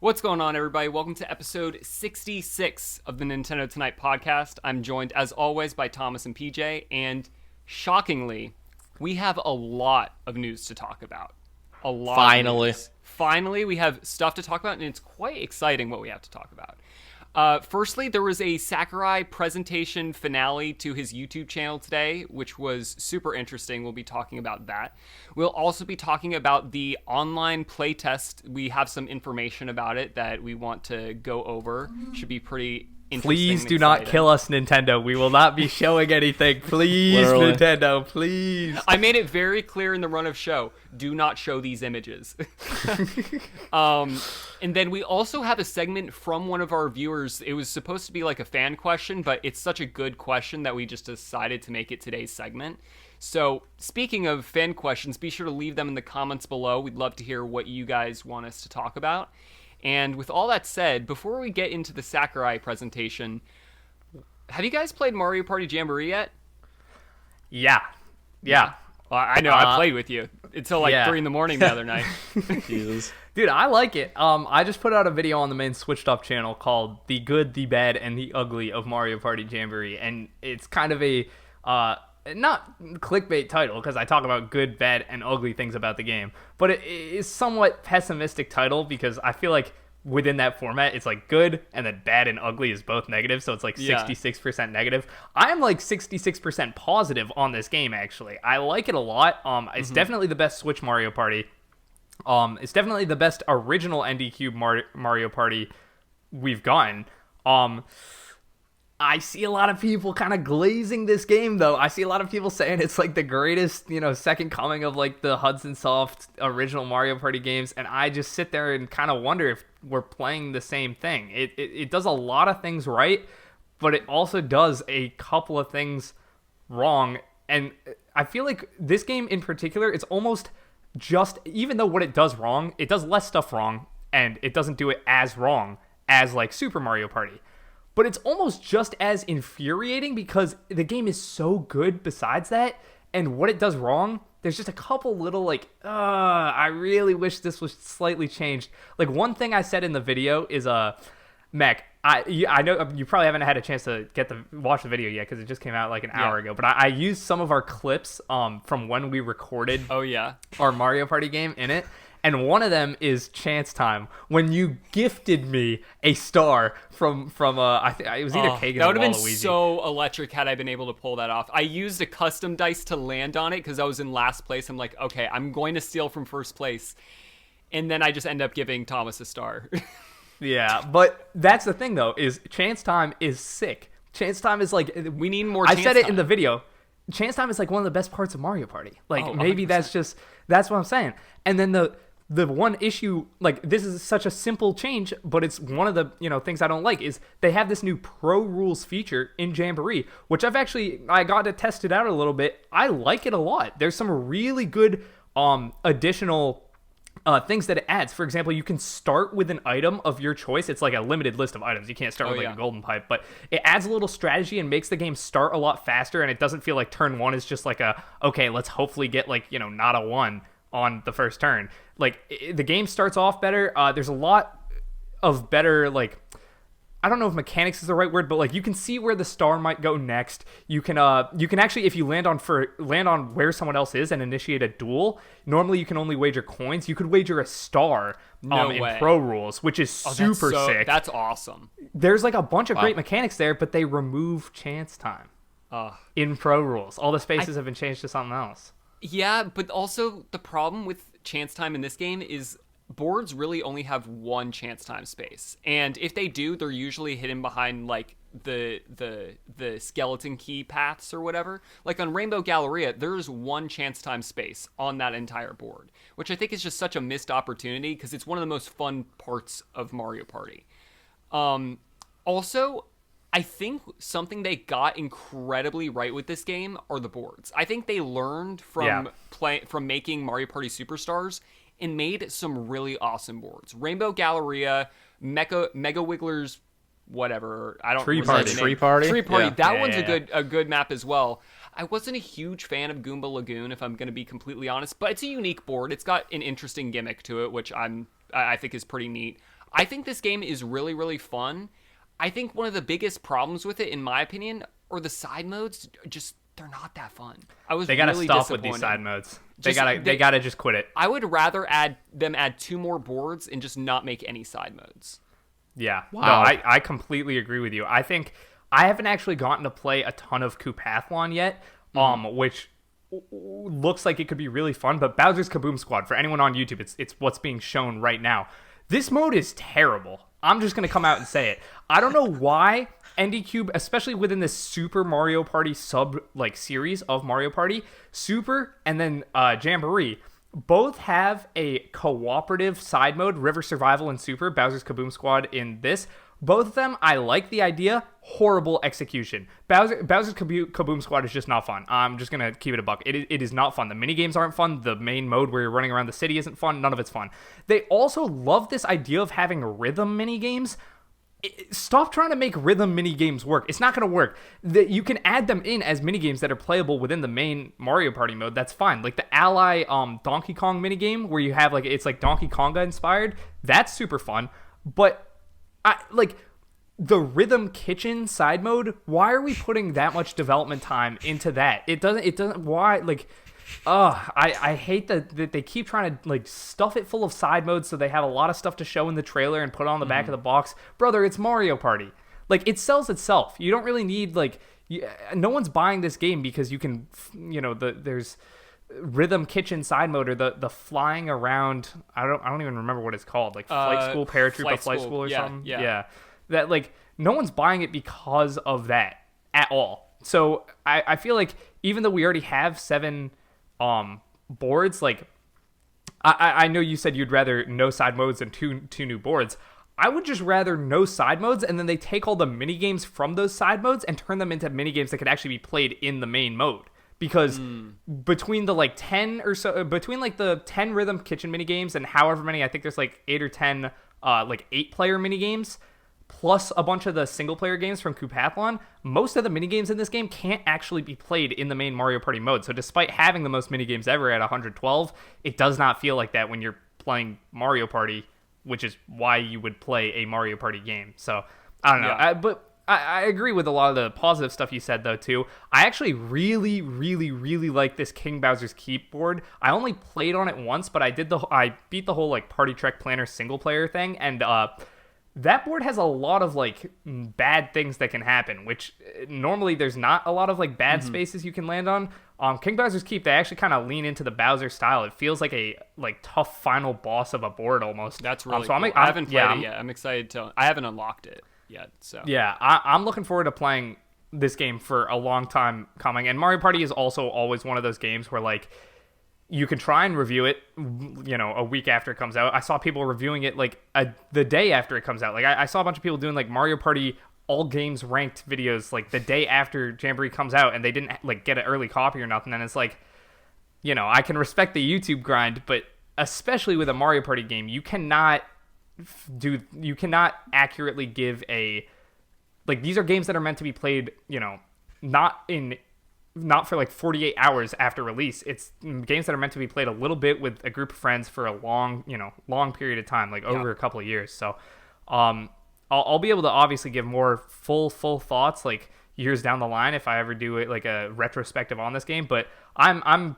What's going on, everybody? Welcome to episode 66 of the Nintendo Tonight podcast. I'm joined, as always, by Thomas and PJ, and shockingly, we have a lot of news to talk about. Finally. Finally, we have stuff to talk about, and it's quite exciting what we have to talk about. Firstly, there was a Sakurai presentation finale to his YouTube channel today, which was super interesting. We'll be talking about that. We'll also be talking about the online playtest. We have some information about it that we want to go over. Should be pretty interesting. Please do not kill us, Nintendo. We will not be showing anything. Please, Literally. Nintendo, please. I made it very clear in the run of show, do not show these images. And then we also have a segment from one of our viewers. It was supposed to be like a fan question, but it's such a good question that we just decided to make it today's segment. So speaking of fan questions, be sure to leave them in the comments below. We'd love to hear what you guys want us to talk about. And with all that said, before we get into the Sakurai presentation, have you guys played Mario Party Jamboree yet? Yeah. Well, I know, I played with you until like 3 a.m. the other night. Jesus. Dude, I like it. I just put out a video on the main Switched Up channel called The Good, the Bad, and the Ugly of Mario Party Jamboree. And it's kind of a, not clickbait title, because I talk about good, bad, and ugly things about the game. But it is somewhat pessimistic title, because I feel like within that format, it's like good, and then bad and ugly is both negative, so it's like 66% negative. I'm like 66% positive on this game, actually. I like it a lot. It's definitely the best Switch Mario Party. It's definitely the best original ND Cube Mario Party we've gotten. I see a lot of people kind of glazing this game, though. I see a lot of people saying it's like the greatest, second coming of like the Hudson Soft original Mario Party games, and I just sit there and kind of wonder if we're playing the same thing. It does a lot of things right, but it also does a couple of things wrong, and I feel like this game in particular, it's almost just, even though what it does wrong, it does less stuff wrong, and it doesn't do it as wrong as like Super Mario Party. But it's almost just as infuriating because the game is so good besides that, and what it does wrong, there's just a couple little like, I really wish this was slightly changed. Like one thing I said in the video is, Mac, I know you probably haven't had a chance to watch the video yet because it just came out like an hour ago, but I used some of our clips from when we recorded our Mario Party game in it. And one of them is Chance Time, when you gifted me a star from I think it was either Kagan or Waluigi. That would have been so electric had I been able to pull that off. I used a custom dice to land on it because I was in last place. I'm like, okay, I'm going to steal from first place. And then I just end up giving Thomas a star. Yeah, but that's the thing, though, is Chance Time is sick. Chance Time is like... We need more Chance I said it Time. in the video. Chance Time is like one of the best parts of Mario Party. Like, maybe 100%. that's what I'm saying. And then the one issue, like, this is such a simple change, but it's one of the, things I don't like, is they have this new Pro Rules feature in Jamboree, which I got to test it out a little bit. I like it a lot. There's some really good additional things that it adds. For example, you can start with an item of your choice. It's like a limited list of items. You can't start with a golden pipe, but it adds a little strategy and makes the game start a lot faster, and it doesn't feel like turn one is just like okay, let's hopefully get like, not a 1 on the first turn. Like, the game starts off better. There's a lot of better, like, I don't know if mechanics is the right word, but like you can see where the star might go next. You can actually, if you land on where someone else is and initiate a duel, normally you can only wager coins. You could wager a star in Pro Rules, which is super sick. That's awesome. There's like a bunch of great mechanics there, but they remove Chance Time in Pro Rules. All the spaces have been changed to something else. Yeah, but also the problem with Chance Time in this game is boards really only have one Chance Time space, and if they do, they're usually hidden behind like the skeleton key paths or whatever. Like on Rainbow Galleria, there's one Chance Time space on that entire board, which I think is just such a missed opportunity because it's one of the most fun parts of Mario Party. Also, I think something they got incredibly right with this game are the boards. I think they learned from making Mario Party Superstars and made some really awesome boards. Rainbow Galleria, Mega Wigglers, whatever. I don't Tree remember Party. the name. Tree Party. Tree Party. Yeah. That one's a good map as well. I wasn't a huge fan of Goomba Lagoon, if I'm going to be completely honest, but it's a unique board. It's got an interesting gimmick to it, which I think is pretty neat. I think this game is really, really fun. I think one of the biggest problems with it, in my opinion, are the side modes. Just they're not that fun. They gotta really stop with these side modes. They gotta just quit it. I would rather add 2 more boards and just not make any side modes. Yeah. Wow. No, I completely agree with you. I think I haven't actually gotten to play a ton of Koopathlon yet, which looks like it could be really fun. But Bowser's Kaboom Squad, for anyone on YouTube, it's what's being shown right now. This mode is terrible. I'm just gonna come out and say it. I don't know why NDCube, especially within this Super Mario Party series of Mario Party, Super and then Jamboree, both have a cooperative side mode, River Survival and Super, Bowser's Kaboom Squad in this. Both of them, I like the idea. Horrible execution. Bowser's Kaboom Squad is just not fun. I'm just going to keep it a buck. It is not fun. The minigames aren't fun. The main mode where you're running around the city isn't fun. None of it's fun. They also love this idea of having rhythm minigames. Stop trying to make rhythm minigames work. It's not going to work. You can add them in as minigames that are playable within the main Mario Party mode. That's fine. Like the Ally Donkey Kong minigame where you have it's like Donkey Konga inspired. That's super fun. But the Rhythm Kitchen side mode, why are we putting that much development time into that? It doesn't why I hate that they keep trying to stuff it full of side modes so they have a lot of stuff to show in the trailer and put on the back of the box. Brother, it's Mario Party. It sells itself. You don't really need no one's buying this game because you can there's Rhythm Kitchen side mode or the flying around. I don't even remember what it's called. Flight School Paratroopa Flight School or something. Yeah. That no one's buying it because of that at all. So I feel like even though we already have 7 boards, I know you said you'd rather no side modes than two new boards. I would just rather no side modes, and then they take all the mini games from those side modes and turn them into mini games that could actually be played in the main mode. Because between the 10 or so, between the 10 Rhythm Kitchen mini games and however many, I think there's 8 or 10 8-player mini games, plus a bunch of the single-player games from Koopathlon, most of the minigames in this game can't actually be played in the main Mario Party mode. So despite having the most minigames ever at 112, it does not feel like that when you're playing Mario Party, which is why you would play a Mario Party game. So, I don't know. Yeah. I agree with a lot of the positive stuff you said, though, too. I actually really, really, really like this King Bowser's Keep board. I only played on it once, but I beat the whole Party Trek Planner single-player thing, and that board has a lot of bad things that can happen, which normally there's not a lot of bad spaces you can land on. King Bowser's Keep, they actually kind of lean into the Bowser style. It feels like a tough final boss of a board almost. That's really cool. I haven't played it yet. I'm excited I haven't unlocked it yet. So yeah, I'm looking forward to playing this game for a long time coming. And Mario Party is also always one of those games where you can try and review it, a week after it comes out. I saw people reviewing it the day after it comes out. I saw a bunch of people doing Mario Party all games ranked videos the day after Jamboree comes out, and they didn't get an early copy or nothing. And it's I can respect the YouTube grind, but especially with a Mario Party game, you cannot accurately give these are games that are meant to be played, not for 48 hours after release. It's games that are meant to be played a little bit with a group of friends for a long period of time, over a couple of years. So I'll be able to obviously give more full thoughts years down the line if I ever do it a retrospective on this game, but I'm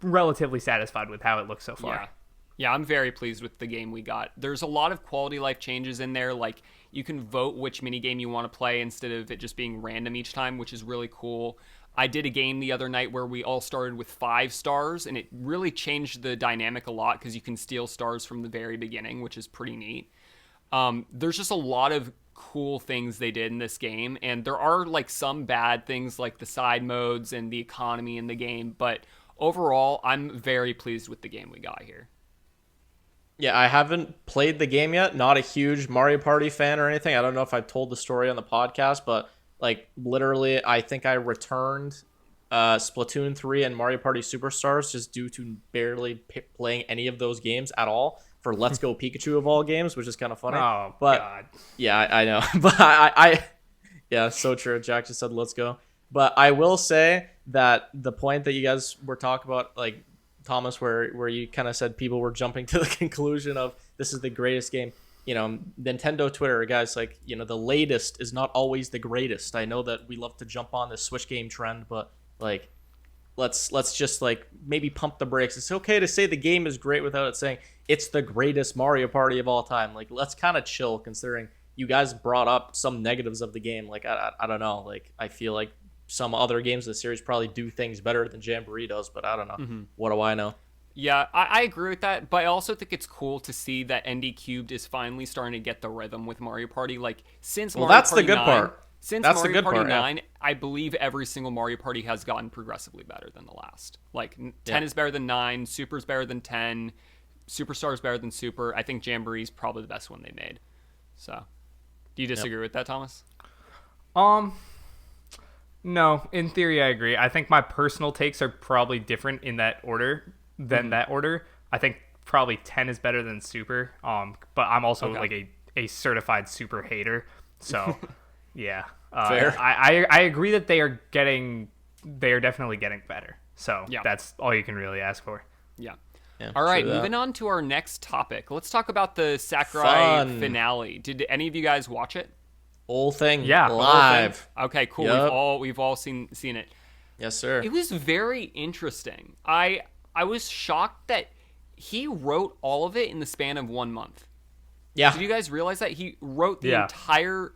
relatively satisfied with how it looks so far. Yeah, I'm very pleased with the game we got. There's a lot of quality life changes in there. You can vote which minigame you want to play instead of it just being random each time, which is really cool. I did a game the other night where we all started with 5 stars, and it really changed the dynamic a lot because you can steal stars from the very beginning, which is pretty neat. There's just a lot of cool things they did in this game, and there are some bad things like the side modes and the economy in the game, but overall, I'm very pleased with the game we got here. Yeah, I haven't played the game yet. Not a huge Mario Party fan or anything. I don't know if I've told the story on the podcast, but literally, I think I returned Splatoon 3 and Mario Party Superstars just due to barely playing any of those games at all for Let's Go Pikachu of all games, which is kind of funny. Oh, but God. Yeah, I know. But I yeah, so true. Jack just said let's go. But I will say that the point that you guys were talking about, Thomas, where you kind of said people were jumping to the conclusion of this is the greatest game. Nintendo Twitter guys, like, the latest is not always the greatest. I know that we love to jump on this Switch game trend, but like, let's just like maybe pump the brakes. It's okay to say the game is great without it saying it's the greatest Mario Party of all time. Like, let's kind of chill, considering you guys brought up some negatives of the game. Like, I don't know. Like, I feel like some other games in the series probably do things better than Jamboree does, but I don't know. Mm-hmm. What do I know? Yeah, I agree with that, but I also think it's cool to see that ND Cubed is finally starting to get the rhythm with Mario Party. Like, since Mario that's Party the good 9, part. Since That's Mario the good Party part, 9, I believe every single Mario Party has gotten progressively better than the last. Like, 10 is better than 9, Super's better than 10, Superstar's better than Super. I think Jamboree's probably the best one they made. So, do you disagree with that, Thomas? No, in theory I agree. I think my personal takes are probably different in that order than that order. I think probably 10 is better than Super. But I'm also like a certified Super hater. So, yeah. Fair. I agree that they are definitely getting better. So, that's all you can really ask for. Yeah. Yeah, all right, moving on to our next topic. Let's talk about the Sakurai finale. Did any of you guys watch it? Whole thing, yeah, live. Okay, cool. Yep. We've all seen it. Yes, sir. It was very interesting. I was shocked that he wrote all of it in the span of 1 month. Yeah. Did you guys realize that he wrote the entire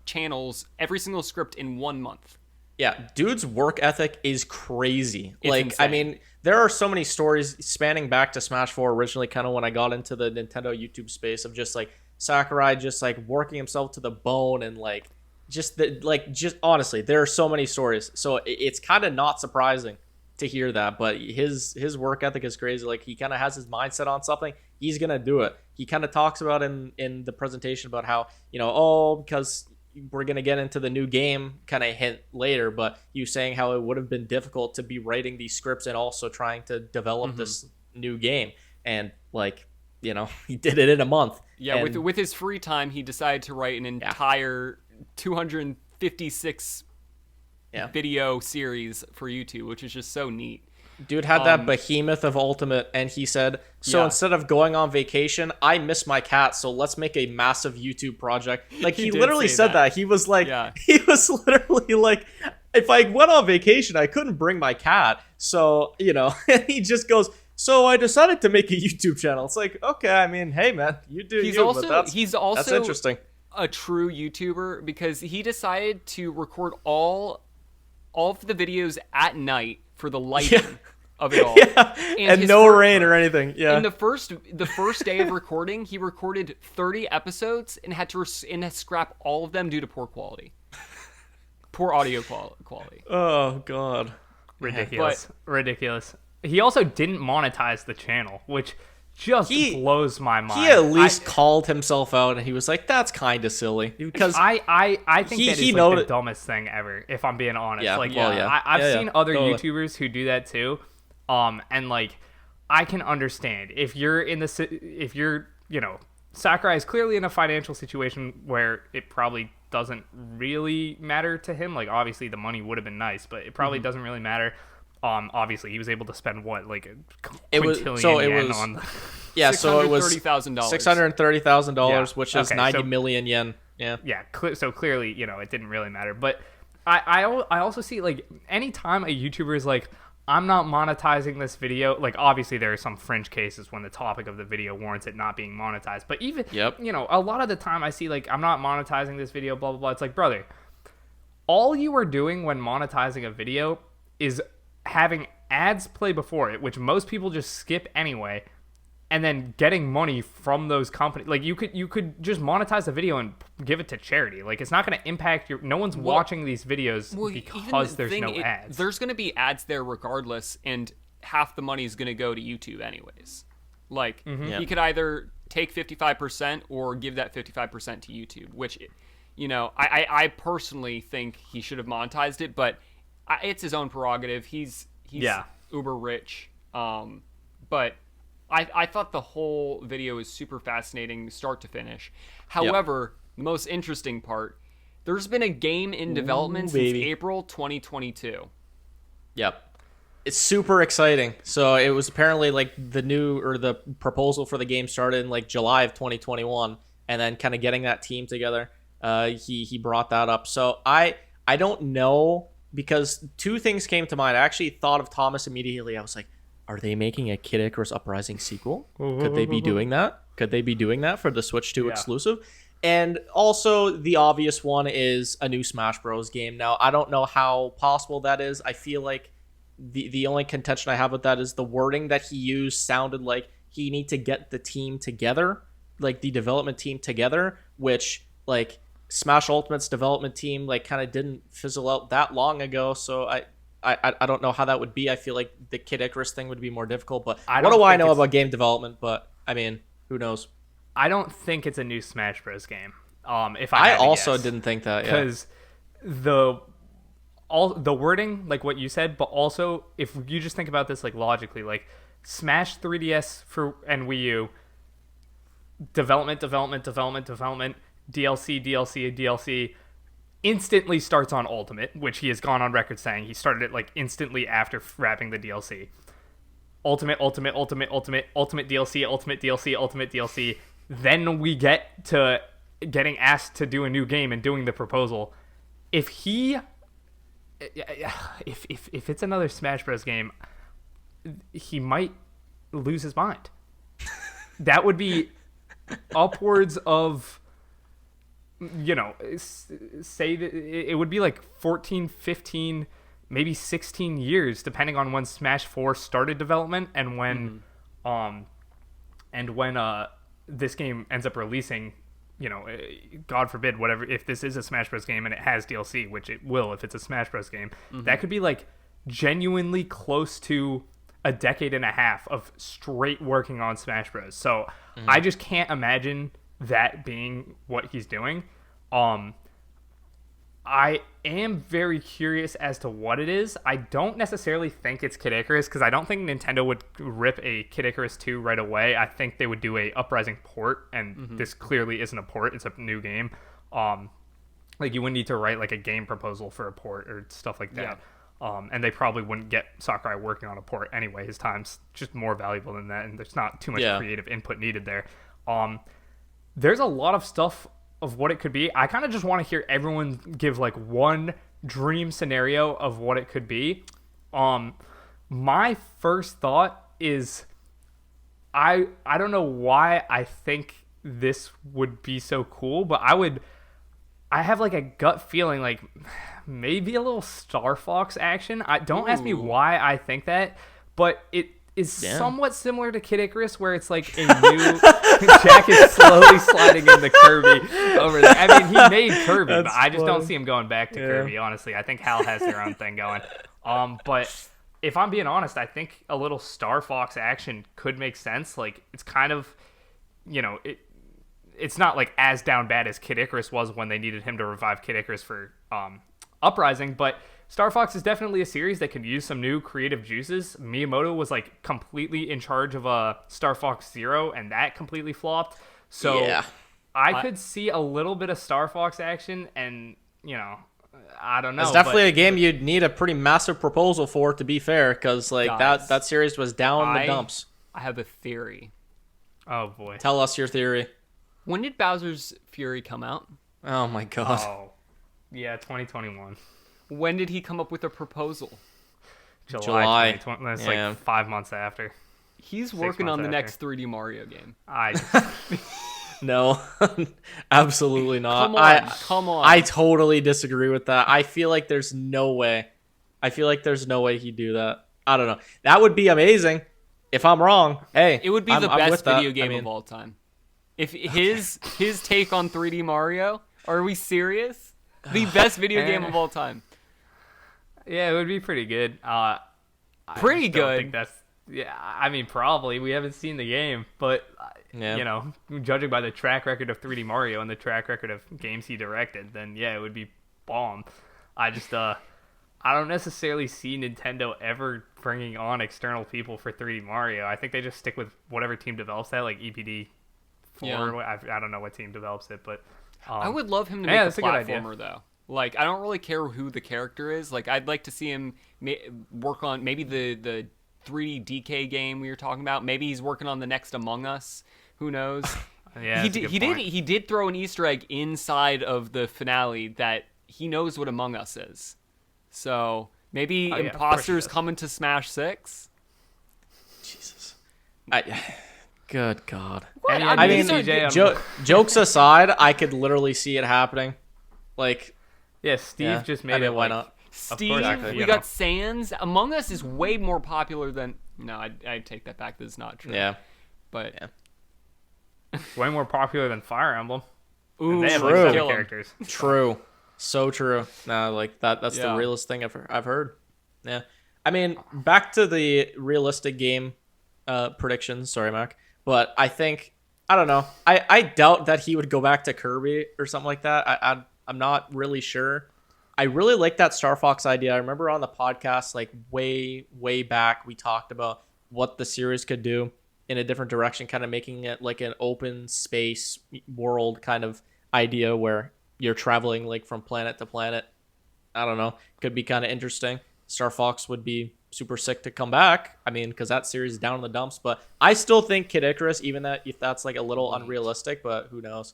channels, every single script in 1 month? Yeah, dude's work ethic is crazy. It's like, insane. I mean, there are so many stories spanning back to Smash 4 originally, kind of when I got into the Nintendo YouTube space, of just like Sakurai just like working himself to the bone, and like just honestly, there are so many stories. So it's kind of not surprising to hear that, but his work ethic is crazy. Like, he kind of has his mindset on something, he's gonna do it. He kind of talks about in the presentation about how, because we're going to get into the new game kind of hint later, but he was saying how it would have been difficult to be writing these scripts and also trying to develop this new game. And like, he did it in a month. Yeah, with his free time, he decided to write an entire 256 video series for YouTube, which is just so neat. Dude had that behemoth of Ultimate, and he said, instead of going on vacation, I miss my cat, so let's make a massive YouTube project. Like, he literally said that. He was like, he was literally like, if I went on vacation, I couldn't bring my cat. So, and he just goes, so I decided to make a YouTube channel. It's like, okay, I mean, hey, man, you do he's you, also, but that's interesting. A true YouTuber, because he decided to record all of the videos at night for the lighting of it all. And no rain or anything. Yeah. In the first day of recording, he recorded 30 episodes and had to scrap all of them due to poor audio quality. Oh god. Ridiculous. He also didn't monetize the channel, which just blows my mind. He at least called himself out, and he was like, "That's kind of silly." Because I think that is like the dumbest thing ever, if I'm being honest. Yeah, I've seen other YouTubers who do that too, and like, I can understand if you're Sakurai is clearly in a financial situation where it probably doesn't really matter to him. Like, obviously the money would have been nice, but it probably doesn't really matter. Obviously he was able to spend like a quintillion yen on the so it was $630,000. $630,000, which is 90 million yen. So clearly, it didn't really matter. But I also see, like, anytime a YouTuber is like, I'm not monetizing this video, like, obviously there are some fringe cases when the topic of the video warrants it not being monetized, but even a lot of the time I see, like, I'm not monetizing this video, blah blah blah. It's like, brother, all you are doing when monetizing a video is having ads play before it, which most people just skip anyway, and then getting money from those companies. Like, you could just monetize the video and give it to charity. Like, it's not going to impact no one's watching these videos because there's no ads. There's going to be ads there regardless, and half the money is going to go to YouTube anyways. Like, he could either take 55% or give that 55% to YouTube, which, I personally think he should have monetized it, but it's his own prerogative. He's uber rich. But I thought the whole video was super fascinating, start to finish. However, the most interesting part, there's been a game in development since April 2022. Yep. It's super exciting. So it was apparently like the proposal for the game started in like July of 2021. and then kind of getting that team together. He brought that up. So I don't know, because two things came to mind. I actually thought of Thomas immediately. I was like, are they making a Kid Icarus Uprising sequel? Could they be doing that? Could they be doing that for the Switch 2 exclusive? And also, the obvious one is a new Smash Bros. Game. Now, I don't know how possible that is. I feel like the only contention I have with that is the wording that he used sounded like he need to get the team together, like the development team together, which, like, Smash Ultimate's development team, like, kind of didn't fizzle out that long ago. So I don't know how that would be. I feel like the Kid Icarus thing would be more difficult. But what do I know about game development? But I mean, who knows? I don't think it's a new Smash Bros. Game. If I also didn't think that, because the wording, like what you said, but also if you just think about this like logically, like Smash 3DS and Wii U, development, DLC, instantly starts on Ultimate, which he has gone on record saying he started it like instantly after wrapping the DLC. Ultimate DLC. Then we get to getting asked to do a new game and doing the proposal. If it's another Smash Bros. Game, he might lose his mind. That would be upwards of, say that it would be like 14, 15, maybe 16 years, depending on when Smash 4 started development and when, this game ends up releasing, God forbid, whatever, if this is a Smash Bros. Game and it has DLC, which it will if it's a Smash Bros. Game, that could be like genuinely close to a decade and a half of straight working on Smash Bros. So I just can't imagine that being what he's doing. I am very curious as to what it is. I don't necessarily think it's Kid Icarus, because I don't think Nintendo would rip a Kid Icarus 2 right away. I think they would do a Uprising port, and this clearly isn't a port. It's a new game. Like, you wouldn't need to write like a game proposal for a port or stuff like that. And they probably wouldn't get Sakurai working on a port anyway. His time's just more valuable than that, and there's not too much creative input needed there. There's a lot of stuff of what it could be. I kind of just want to hear everyone give like one dream scenario of what it could be. My first thought is I don't know why I think this would be so cool, but I have like a gut feeling like maybe a little Star Fox action. Don't ask me why I think that, but it is somewhat similar to Kid Icarus, where it's like a new Jack is slowly sliding into Kirby over there. I mean, he made Kirby, but I just don't see him going back to Kirby, honestly. I think HAL has their own thing going. But if I'm being honest, I think a little Star Fox action could make sense. Like, it's kind of, it's not like as down bad as Kid Icarus was when they needed him to revive Kid Icarus for Uprising, but Star Fox is definitely a series that could use some new creative juices. Miyamoto was like completely in charge of Star Fox Zero, and that completely flopped. So I could see a little bit of Star Fox action, and I don't know. It's definitely a game you'd need a pretty massive proposal for, to be fair, because like that series was down the dumps. I have a theory. Oh boy, tell us your theory. When did Bowser's Fury come out? Oh my god. Oh, yeah, 2021. When did he come up with a proposal? July. 2020. That's like 5 months after. He's working on the next 3D Mario game. No, absolutely not. Come on. I totally disagree with that. I feel like there's no way. He'd do that. I don't know. That would be amazing. If I'm wrong, hey, it would be the best video game of all time. If his take on 3D Mario, are we serious? The best video game of all time. Yeah, it would be pretty good. Pretty good. I think that's I mean, probably. We haven't seen the game, but judging by the track record of 3D Mario and the track record of games he directed, then it would be bomb. I just I don't necessarily see Nintendo ever bringing on external people for 3D Mario. I think they just stick with whatever team develops that, like EPD 4. I don't know what team develops it, but I would love him to make a platformer, though. Like, I don't really care who the character is. Like, I'd like to see him work on maybe the 3D DK game we were talking about. Maybe he's working on the next Among Us. Who knows? Yeah, he that's a did. good He point. did. He did throw an Easter egg inside of the finale that he knows what Among Us is. So maybe Oh, yeah, of course he imposters does. coming to Smash 6. Jesus. Good God. Any I I ideas, mean, CJ, on- jokes aside, I could literally see it happening. Like, yeah, Steve yeah, just made I mean, it. why like, not? of Steve, course, Exactly. we you got know. Sans. Among Us is way more popular than. No, I take that back. That's not true. Yeah. But Yeah. way more popular than Fire Emblem. ooh, And they have True. like 7 kill 'em. characters. True. So true. No, like that's the Yeah. realest thing I've heard. Yeah. I mean, back to the realistic game predictions. Sorry, Mac. But I think I don't know. I doubt that he would go back to Kirby or something like that. I'm not really sure. I really like that Star Fox idea. I remember on the podcast, like way back, we talked about what the series could do in a different direction, kind of making it like an open space world kind of idea where you're traveling like from planet to planet. I don't know. Could be kind of interesting. Star Fox would be super sick to come back. I mean, because that series is down in the dumps. But I still think Kid Icarus, even that if that's like a little unrealistic, but who knows?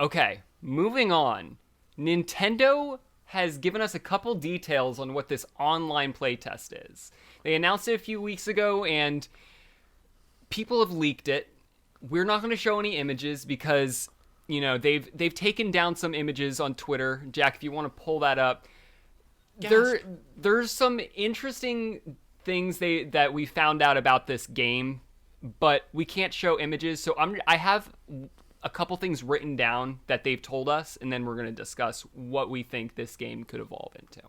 Okay, moving on. Nintendo has given us a couple details on what this online playtest is. They announced it a few weeks ago, and people have leaked it. We're not going to show any images because they've taken down some images on Twitter. Jack, if you want to pull that up, there's some interesting things that we found out about this game, but we can't show images. So I have a couple things written down that they've told us, and then we're going to discuss what we think this game could evolve into.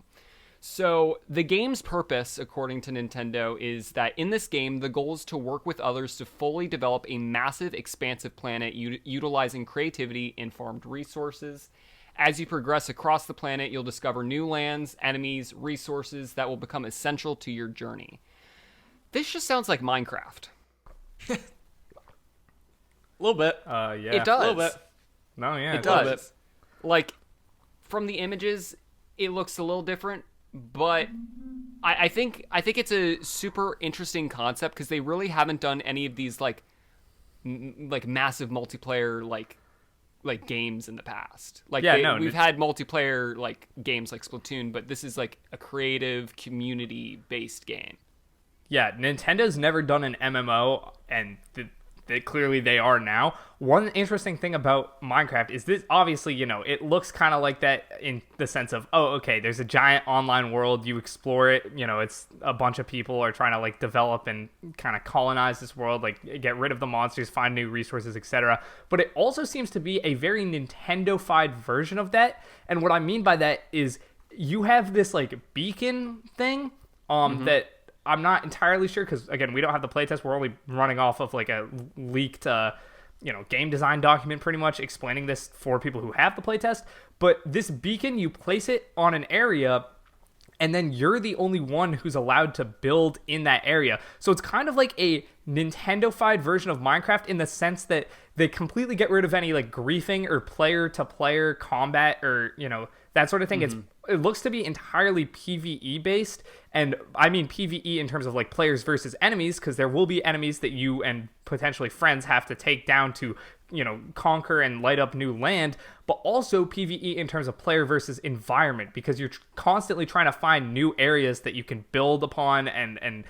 So the game's purpose, according to Nintendo, is that in this game, the goal is to work with others to fully develop a massive, expansive planet utilizing creativity and farmed resources. As you progress across the planet, you'll discover new lands, enemies, resources that will become essential to your journey. This just sounds like Minecraft. A little bit. Yeah. It does. A little bit. No, yeah. It does. Like, from the images, it looks a little different, but I think it's a super interesting concept because they really haven't done any of these like massive multiplayer like games in the past. Like we've had multiplayer like games like Splatoon, but this is like a creative community based game. Yeah, Nintendo's never done an MMO, and clearly they are now. One interesting thing about Minecraft is this, obviously, it looks kind of like that in the sense of, oh, okay, there's a giant online world, you explore it, it's a bunch of people are trying to like develop and kind of colonize this world, like get rid of the monsters, find new resources, etc. But it also seems to be a very Nintendo-fied version of that. And what I mean by that is you have this like beacon thing that I'm not entirely sure because, again, we don't have the playtest. We're only running off of like a leaked, game design document pretty much explaining this for people who have the playtest. But this beacon, you place it on an area and then you're the only one who's allowed to build in that area. So it's kind of like a Nintendo-fied version of Minecraft in the sense that they completely get rid of any like griefing or player-to-player combat or, that sort of thing. It looks to be entirely PvE based, and I mean PvE in terms of like players versus enemies, because there will be enemies that you and potentially friends have to take down to, conquer and light up new land, but also PvE in terms of player versus environment, because you're constantly trying to find new areas that you can build upon and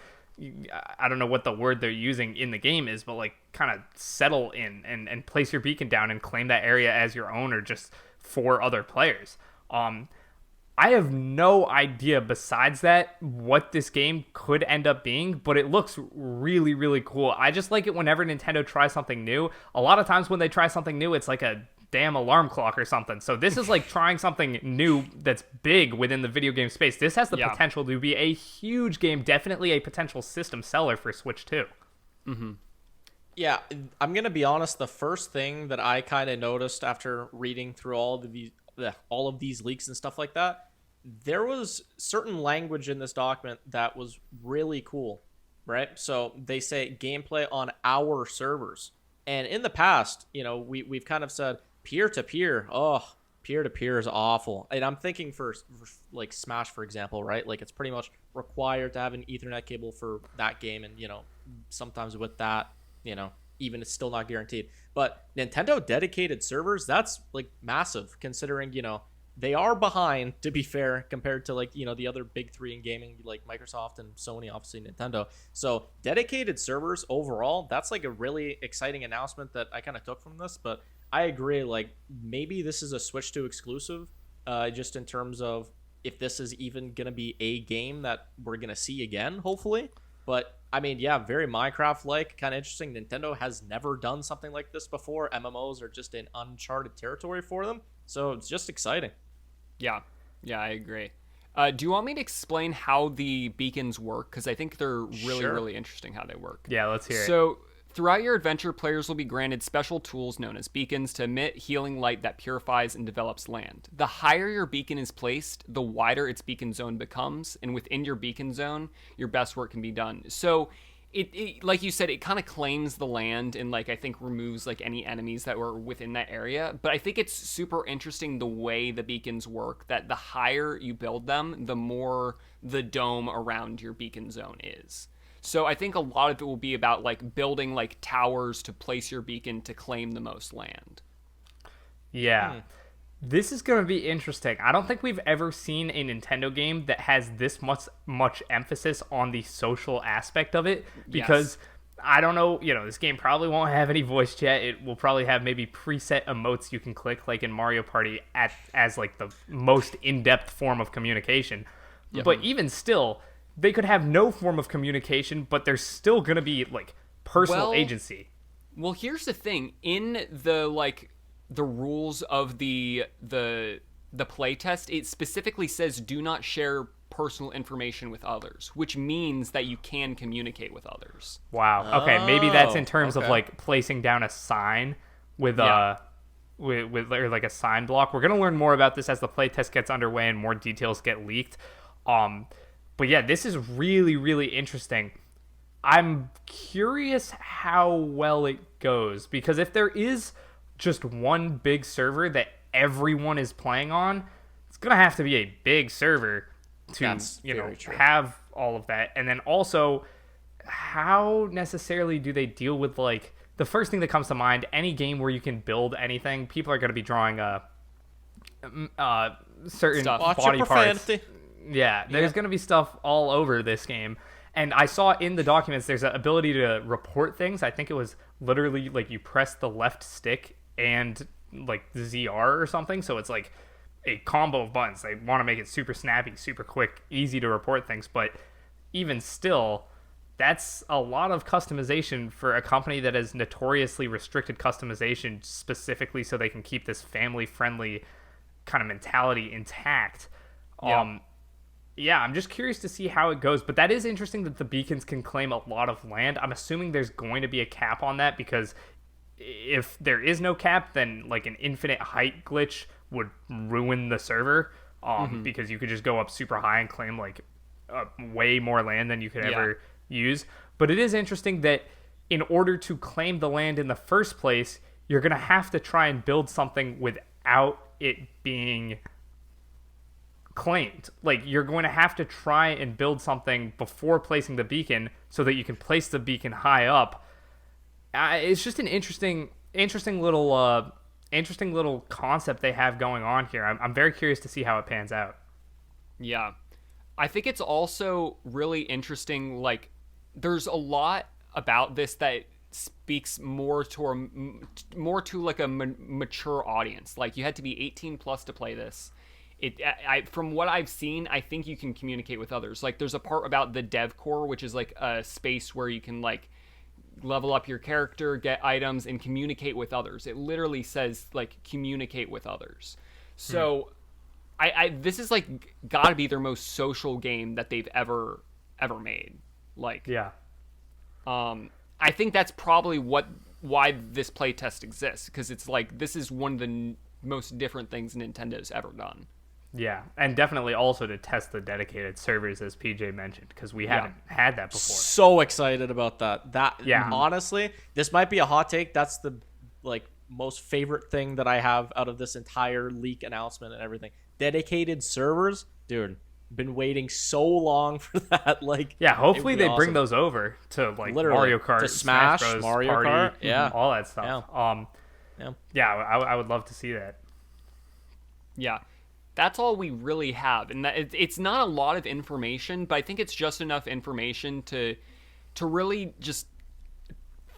I don't know what the word they're using in the game is, but like kind of settle in and place your beacon down and claim that area as your own or just for other players. I have no idea besides that what this game could end up being, but it looks really, really cool. I just like it whenever Nintendo tries something new. A lot of times when they try something new, it's like a damn alarm clock or something. So this is like trying something new that's big within the video game space. This has the potential to be a huge game, definitely a potential system seller for Switch 2. Yeah, I'm going to be honest. The first thing that I kind of noticed after reading through all of these leaks and stuff like that, there was certain language in this document that was really cool, right? So they say gameplay on our servers. And in the past, we've kind of said peer-to-peer. Oh, peer-to-peer is awful. And I'm thinking for like Smash, for example, right? Like it's pretty much required to have an Ethernet cable for that game. And, sometimes with that, even it's still not guaranteed. But Nintendo dedicated servers, that's like massive considering, they are behind, to be fair, compared to like, the other big three in gaming, like Microsoft and Sony, obviously Nintendo. So dedicated servers overall, that's like a really exciting announcement that I kind of took from this. But I agree, like maybe this is a Switch 2 exclusive, just in terms of if this is even going to be a game that we're going to see again, hopefully. But I mean, yeah, very Minecraft-like, kind of interesting. Nintendo has never done something like this before. MMOs are just in uncharted territory for them. So it's just exciting. Yeah, I agree. Do you want me to explain how the beacons work? Because I think they're really interesting how they work. Yeah, let's hear it. So throughout your adventure, players will be granted special tools known as beacons to emit healing light that purifies and develops land. The higher your beacon is placed, the wider its beacon zone becomes, and within your beacon zone, your best work can be done. So it like you said, it kind of claims the land and like I think removes like any enemies that were within that area. But I think it's super interesting the way the beacons work, that the higher you build them, the more the dome around your beacon zone is. So I think a lot of it will be about like building like towers to place your beacon to claim the most land. Yeah. This is going to be interesting. I don't think we've ever seen a Nintendo game that has this much emphasis on the social aspect of it, because I don't know, this game probably won't have any voice chat. It will probably have maybe preset emotes you can click like in Mario Party as like the most in-depth form of communication. Yep. But even still, they could have no form of communication, but there's still going to be like personal agency. Well, here's the thing. In the the rules of the playtest, it specifically says do not share personal information with others, which means that you can communicate with others. Wow. Okay, maybe that's in terms of like placing down a sign with or like a sign block. We're gonna learn more about this as the playtest gets underway and more details get leaked. But yeah, this is really interesting. I'm curious how well it goes, because if there is just one big server that everyone is playing on, it's gonna have to be a big server to have all of that. And then also, how necessarily do they deal with like the first thing that comes to mind? Any game where you can build anything, people are gonna be drawing certain stuff. Body parts. Yeah, there's gonna be stuff all over this game. And I saw in the documents there's an ability to report things. I think it was literally like you press the left stick and like the ZR or something. So it's like a combo of buttons. They want to make it super snappy, super quick, easy to report things. But even still, that's a lot of customization for a company that has notoriously restricted customization specifically so they can keep this family-friendly kind of mentality intact. Yeah, I'm just curious to see how it goes. But that is interesting that the beacons can claim a lot of land. I'm assuming there's going to be a cap on that, because if there is no cap, then like an infinite height glitch would ruin the server, because you could just go up super high and claim like way more land than you could ever use. But it is interesting that in order to claim the land in the first place, you're going to have to try and build something without it being claimed. Like, you're going to have to try and build something before placing the beacon so that you can place the beacon high up. It's just an interesting little concept they have going on here. I'm very curious to see how it pans out. Yeah. I think it's also really interesting, like, there's a lot about this that speaks more to like a mature audience. Like, you had to be 18 plus to play this. From what I've seen, I think you can communicate with others. Like, there's a part about the dev core, which is like a space where you can like level up your character, get items, and communicate with others. It literally says like communicate with others. So this is like gotta be their most social game that they've ever made. Like, I think that's probably why this playtest exists, because it's like this is one of the most different things Nintendo's ever done. Yeah, and definitely also to test the dedicated servers, as PJ mentioned, because we haven't had that before. So excited about that. Honestly, this might be a hot take. That's the like most favorite thing that I have out of this entire leak announcement and everything. Dedicated servers, dude. been waiting so long for that. Like, Yeah, hopefully they awesome. bring those over to like Literally, Mario Kart, to Smash, Bros, Mario Party, Kart, yeah, all that stuff. I would love to see that. Yeah. That's all we really have, and it's not a lot of information, but I think it's just enough information to really just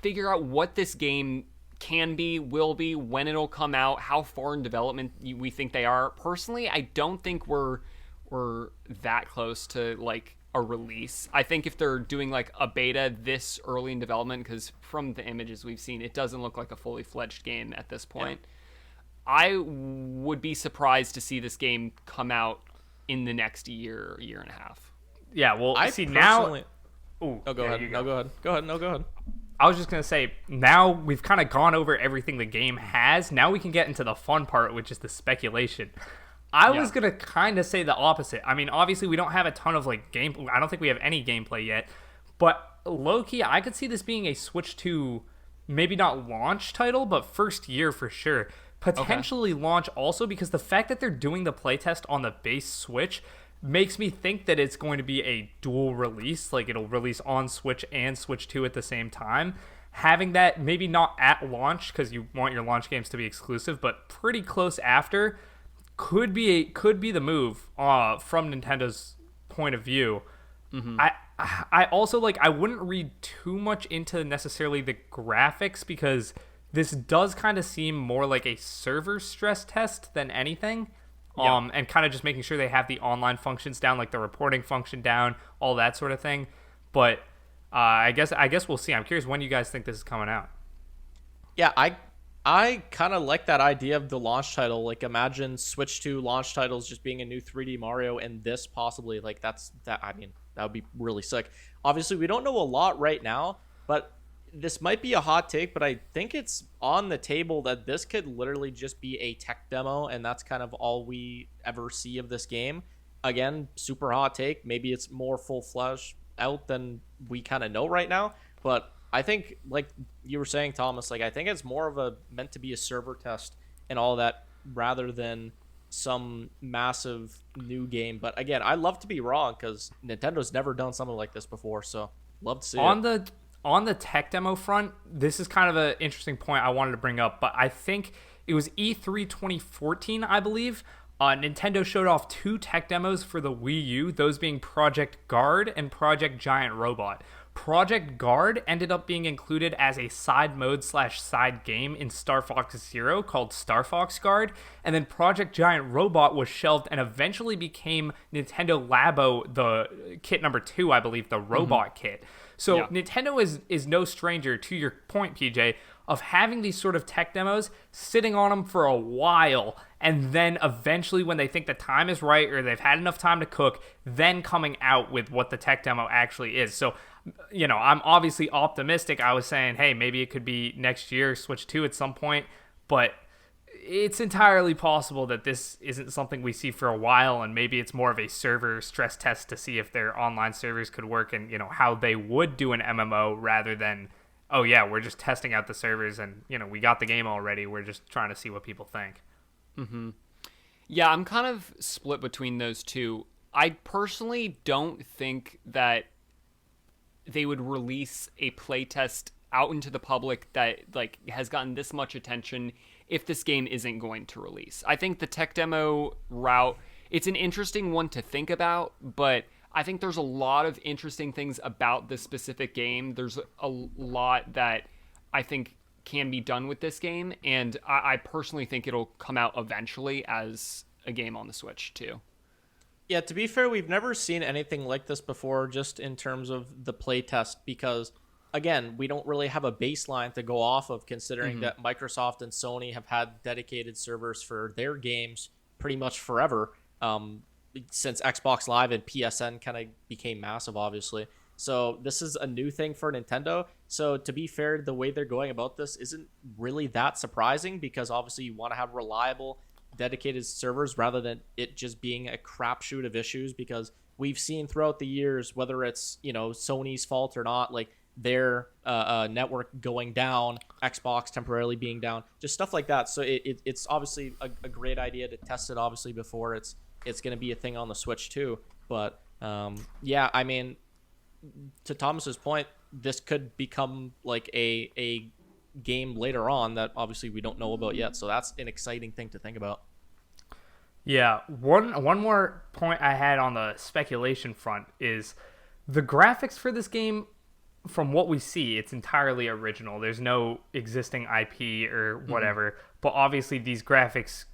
figure out what this game can be, will be, when it'll come out, how far in development we think they are. Personally, I don't think we're that close to like a release. I think if they're doing like a beta this early in development, because from the images we've seen, it doesn't look like a fully fledged game at this point. Yeah. I would be surprised to see this game come out in the next year and a half. Yeah, well, I see personally... now. Ooh, go ahead. No, go ahead. I was just gonna say, now we've kind of gone over everything the game has. Now we can get into the fun part, which is the speculation. I was gonna kind of say the opposite. I mean, obviously we don't have a ton of like game. I don't think we have any gameplay yet, but low key, I could see this being a Switch 2, maybe not launch title, but first year for sure. Potentially launch also, because the fact that they're doing the playtest on the base Switch makes me think that it's going to be a dual release, like it'll release on Switch and Switch 2 at the same time. Having that maybe not at launch, because you want your launch games to be exclusive, but pretty close after could be the move from Nintendo's point of view. Mm-hmm. I also like, I wouldn't read too much into necessarily the graphics, because this does kind of seem more like a server stress test than anything. And kind of just making sure they have the online functions down, like the reporting function down, all that sort of thing. But I guess we'll see. I'm curious when you guys think this is coming out. Yeah, I kind of like that idea of the launch title. Like, imagine Switch 2 launch titles just being a new 3D Mario, and this possibly, like, I mean, that would be really sick. Obviously, we don't know a lot right now, but this might be a hot take, but I think it's on the table that this could literally just be a tech demo, and that's kind of all we ever see of this game. Again, super hot take. Maybe it's more full-fledged out than we kind of know right now, but I think, like you were saying, Thomas, like, I think it's more of meant to be a server test and all that, rather than some massive new game. But again, I love to be wrong, because Nintendo's never done something like this before, so love to see it. On the tech demo front, this is kind of an interesting point I wanted to bring up, but I think it was E3 2014, I believe. Nintendo showed off 2 tech demos for the Wii U, those being Project Guard and Project Giant Robot. Project Guard ended up being included as a side mode / side game in Star Fox Zero called Star Fox Guard, and then Project Giant Robot was shelved and eventually became Nintendo Labo, the kit number 2, I believe, the robot kit. So Nintendo is no stranger, to your point, PJ, of having these sort of tech demos, sitting on them for a while, and then eventually when they think the time is right or they've had enough time to cook, then coming out with what the tech demo actually is. So, you know, I'm obviously optimistic. I was saying, hey, maybe it could be next year, Switch 2 at some point, but it's entirely possible that this isn't something we see for a while, and maybe it's more of a server stress test to see if their online servers could work, and, you know, how they would do an MMO rather than, oh yeah, we're just testing out the servers and, you know, we got the game already, we're just trying to see what people think. Mm-hmm. Yeah, I'm kind of split between those two. I personally don't think that they would release a playtest out into the public that like has gotten this much attention if this game isn't going to release. I think the tech demo route, it's an interesting one to think about, but I think there's a lot of interesting things about this specific game. There's a lot that I think can be done with this game, and I personally think it'll come out eventually as a game on the Switch too. Yeah, to be fair, we've never seen anything like this before, just in terms of the playtest, because again, we don't really have a baseline to go off of, considering that Microsoft and Sony have had dedicated servers for their games pretty much forever, since Xbox Live and PSN kind of became massive, obviously. So this is a new thing for Nintendo. So to be fair, the way they're going about this isn't really that surprising, because obviously you want to have reliable, dedicated servers rather than it just being a crapshoot of issues, because we've seen throughout the years, whether it's, you know, Sony's fault or not, like their network going down, Xbox temporarily being down, just stuff like that. So it's obviously a great idea to test it, obviously, before it's going to be a thing on the Switch too. But yeah, I mean, to Thomas's point, this could become like a game later on that obviously we don't know about yet. So that's an exciting thing to think about. Yeah, one more point I had on the speculation front is the graphics for this game. From what we see, it's entirely original. There's no existing IP or whatever. But obviously, these graphics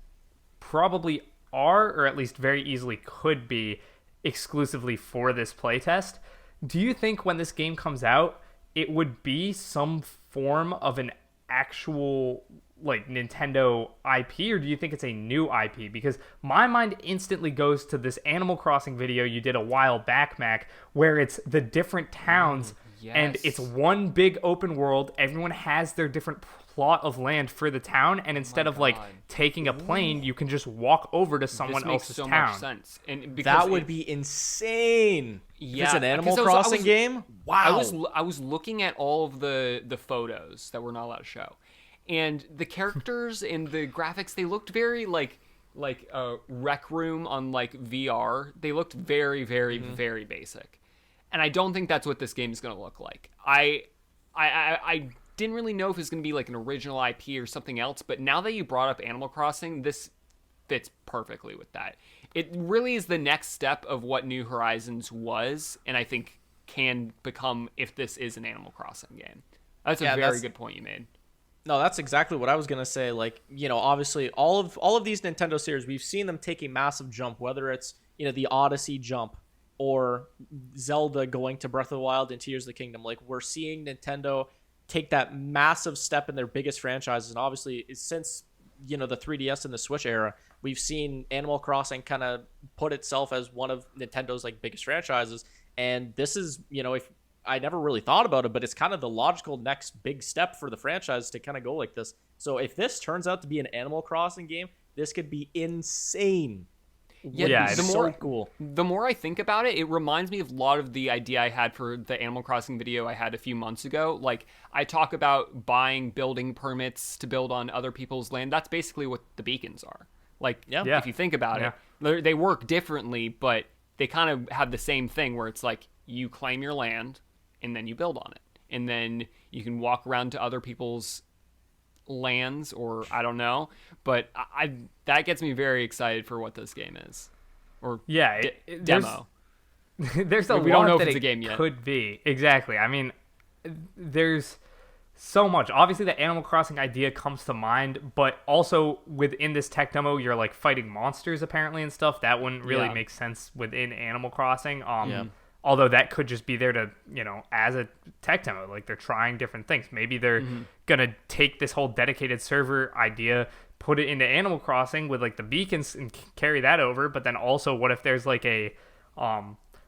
probably are, or at least very easily could be, exclusively for this playtest. Do you think when this game comes out, it would be some form of an actual like Nintendo IP, or do you think it's a new IP? Because my mind instantly goes to this Animal Crossing video you did a while back, Mac, where it's the different towns and it's one big open world. Everyone has their different plot of land for the town, and instead of like taking a plane, you can just walk over to someone else's so town. Much sense. And that would be insane. Yeah, it's an Animal Crossing game. Wow. I was looking at all of the photos that we're not allowed to show, and the characters and the graphics, they looked very like a Rec Room on like VR. They looked very, very, very basic, and I don't think that's what this game is going to look like. I didn't really know if it's going to be like an original IP or something else, but now that you brought up Animal Crossing, this fits perfectly with that. It really is the next step of what New Horizons was, and I think can become if this is an Animal Crossing game. That's a very good point you made. No, that's exactly what I was gonna say. Like, you know, obviously all of these Nintendo series, we've seen them take a massive jump, whether it's, you know, the Odyssey jump or Zelda going to Breath of the Wild and Tears of the Kingdom. Like, we're seeing Nintendo take that massive step in their biggest franchises, and obviously since, you know, the 3DS and the Switch era, we've seen Animal Crossing kind of put itself as one of Nintendo's like biggest franchises. And this is, you know, if I never really thought about it, but it's kind of the logical next big step for the franchise to kind of go like this. So if this turns out to be an Animal Crossing game, this could be insane. Yeah, it's so cool. The more I think about it, it reminds me of a lot of the idea I had for the Animal Crossing video I had a few months ago. Like, I talk about buying building permits to build on other people's land. That's basically what the beacons are. Like, if you think about it, they work differently, but they kind of have the same thing where it's like you claim your land and then you build on it. And then you can walk around to other people's lands, or I don't know, but that gets me very excited for what this game is, or demo. There's a we lot don't know that if it's it a game yet. Could be exactly. I mean, there's so much. Obviously, the Animal Crossing idea comes to mind, but also within this tech demo, you're like fighting monsters apparently and stuff. That wouldn't really make sense within Animal Crossing. Although that could just be there to, you know, as a tech demo, like they're trying different things. Maybe they're gonna take this whole dedicated server idea, put it into Animal Crossing with like the beacons and carry that over. But then also, what if there's like a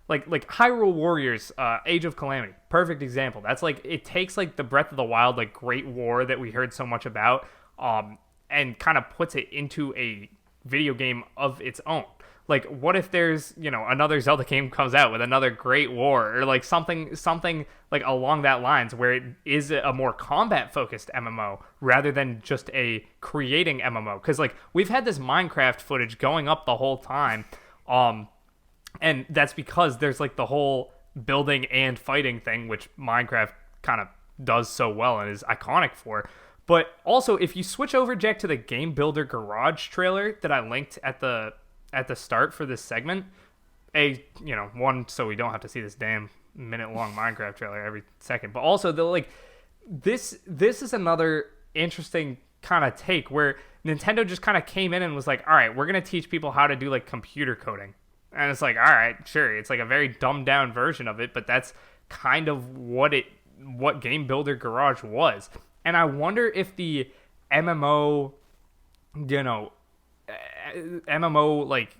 like Hyrule Warriors, Age of Calamity, perfect example. That's like, it takes like the Breath of the Wild like Great War that we heard so much about, and kind of puts it into a video game of its own. Like, what if there's, you know, another Zelda game comes out with another Great War, or like something like along that lines, where it is a more combat focused MMO rather than just a creating MMO? Because like we've had this Minecraft footage going up the whole time, and that's because there's like the whole building and fighting thing, which Minecraft kind of does so well and is iconic for. But also, if you switch over, Jack, to the Game Builder Garage trailer that I linked at the start for this segment, one, so we don't have to see this damn minute-long Minecraft trailer every second, but also the like this is another interesting kind of take where Nintendo just kind of came in and was like, all right, we're gonna teach people how to do like computer coding, and it's like, all right, sure, it's like a very dumbed down version of it, but that's kind of what Game Builder Garage was. And I wonder if the MMO, like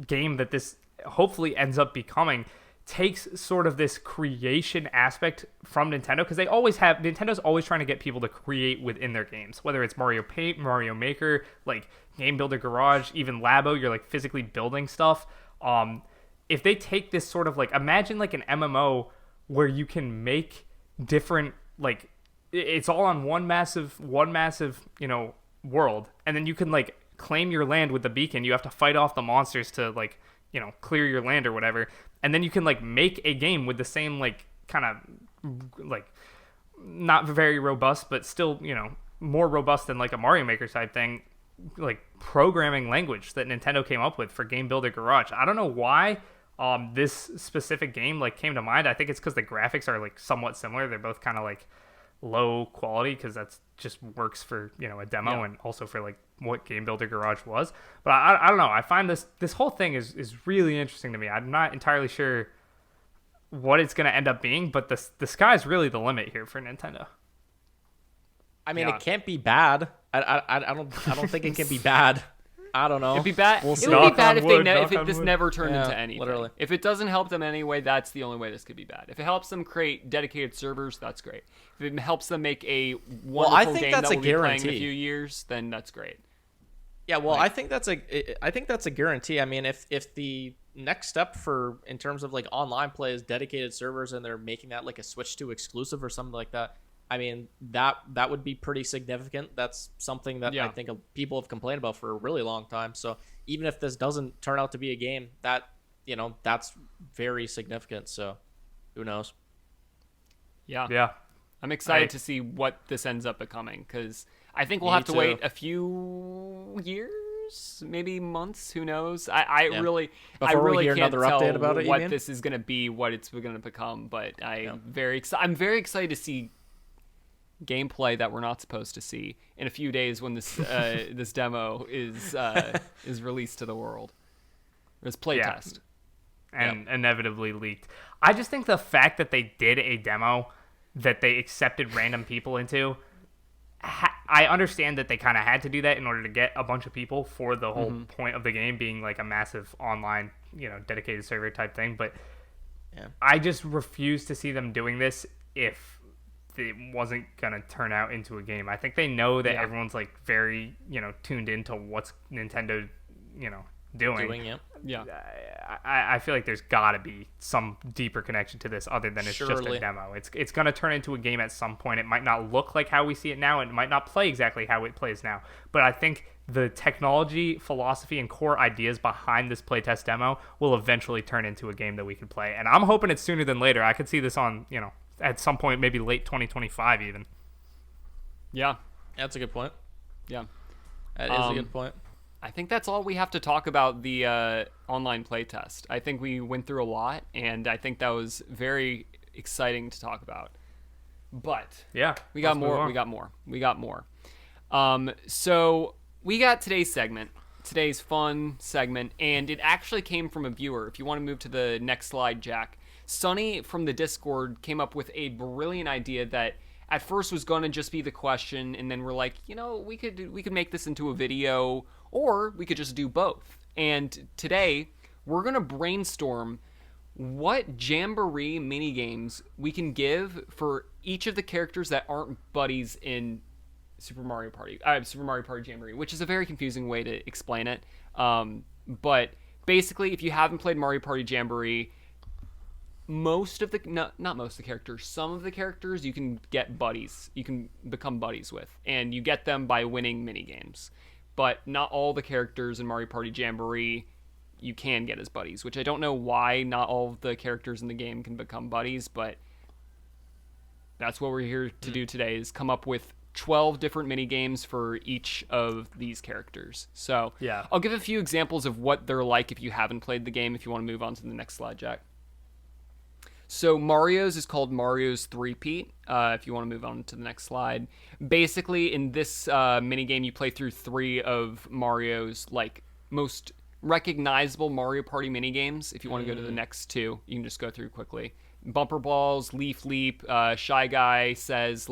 game that this hopefully ends up becoming takes sort of this creation aspect from Nintendo, because Nintendo's always trying to get people to create within their games, whether it's Mario Paint, Mario Maker, like Game Builder Garage, even Labo, you're like physically building stuff. If they take this sort of like, imagine like an MMO where you can make different, like, it's all on one massive, world, and then you can like claim your land with the beacon. You have to fight off the monsters to like clear your land or whatever, and then you can like make a game with the same like kind of like not very robust, but still more robust than like a Mario Maker type thing, like programming language that Nintendo came up with for Game Builder Garage. I don't know why this specific game like came to mind. I think it's because the graphics are like somewhat similar. They're both kind of like low quality because that's just works for a demo and also for like what Game Builder Garage was. But I don't know. I find this whole thing is really interesting to me. I'm not entirely sure what it's going to end up being, but the sky's really the limit here for Nintendo. I mean, it can't be bad. I don't think it can be bad. I don't know. It'd be bad. We'll It would be bad if this wood. never turned into anything. Literally. If it doesn't help them anyway, that's the only way this could be bad. If it helps them create dedicated servers, that's great. If it helps them make a wonderful game that we'll be playing in a few years, then that's great. Yeah, well, I think that's a guarantee. I mean, if the next step in terms of like online play is dedicated servers and they're making that like a Switch 2 exclusive or something like that, I mean, that would be pretty significant. That's something that I think people have complained about for a really long time. So even if this doesn't turn out to be a game, that's very significant. So who knows? Yeah. I'm excited to see what this ends up becoming, because I think we'll have to wait a few years, maybe months. Who knows? I really can't tell what this is going to be, what it's going to become. But I'm very excited to see gameplay that we're not supposed to see in a few days when this this demo is released to the world. It's playtest and inevitably leaked. I just think the fact that they did a demo that they accepted random people into, I understand that they kind of had to do that in order to get a bunch of people for the whole point of the game being like a massive online, dedicated server type thing. But I just refuse to see them doing this if it wasn't going to turn out into a game. I think they know that everyone's like very, tuned into what's Nintendo, doing. I feel like there's got to be some deeper connection to this other than it's just a demo. It's going to turn into a game at some point. It might not look like how we see it now. It might not play exactly how it plays now. But I think the technology, philosophy, and core ideas behind this playtest demo will eventually turn into a game that we can play. And I'm hoping it's sooner than later. I could see this on, at some point, maybe late 2025 even. Yeah. That's a good point. Yeah. That is a good point. I think that's all we have to talk about the online playtest. I think we went through a lot, and I think that was very exciting to talk about. But we got more. So we got today's segment, today's fun segment, and it actually came from a viewer. If you want to move to the next slide, Jack. Sonny from the Discord came up with a brilliant idea that at first was going to just be the question, and then we're like, we could make this into a video, or we could just do both. And today we're going to brainstorm what Jamboree minigames we can give for each of the characters that aren't buddies in Super Mario Party Jamboree, which is a very confusing way to explain it. But basically, if you haven't played Mario Party Jamboree, some of the characters you can get buddies. You can become buddies with, and you get them by winning minigames. But not all the characters in Mario Party Jamboree you can get as buddies, which I don't know why not all of the characters in the game can become buddies, but that's what we're here to do today, is come up with 12 different minigames for each of these characters. So I'll give a few examples of what they're like if you haven't played the game, if you want to move on to the next slide, Jack. So Mario's is called Mario's Three-Peat, if you want to move on to the next slide. Basically, in this minigame, you play through 3 of Mario's most recognizable Mario Party minigames. If you want to go to the next 2, you can just go through quickly. Bumper Balls, Leaf Leap, Shy Guy Says,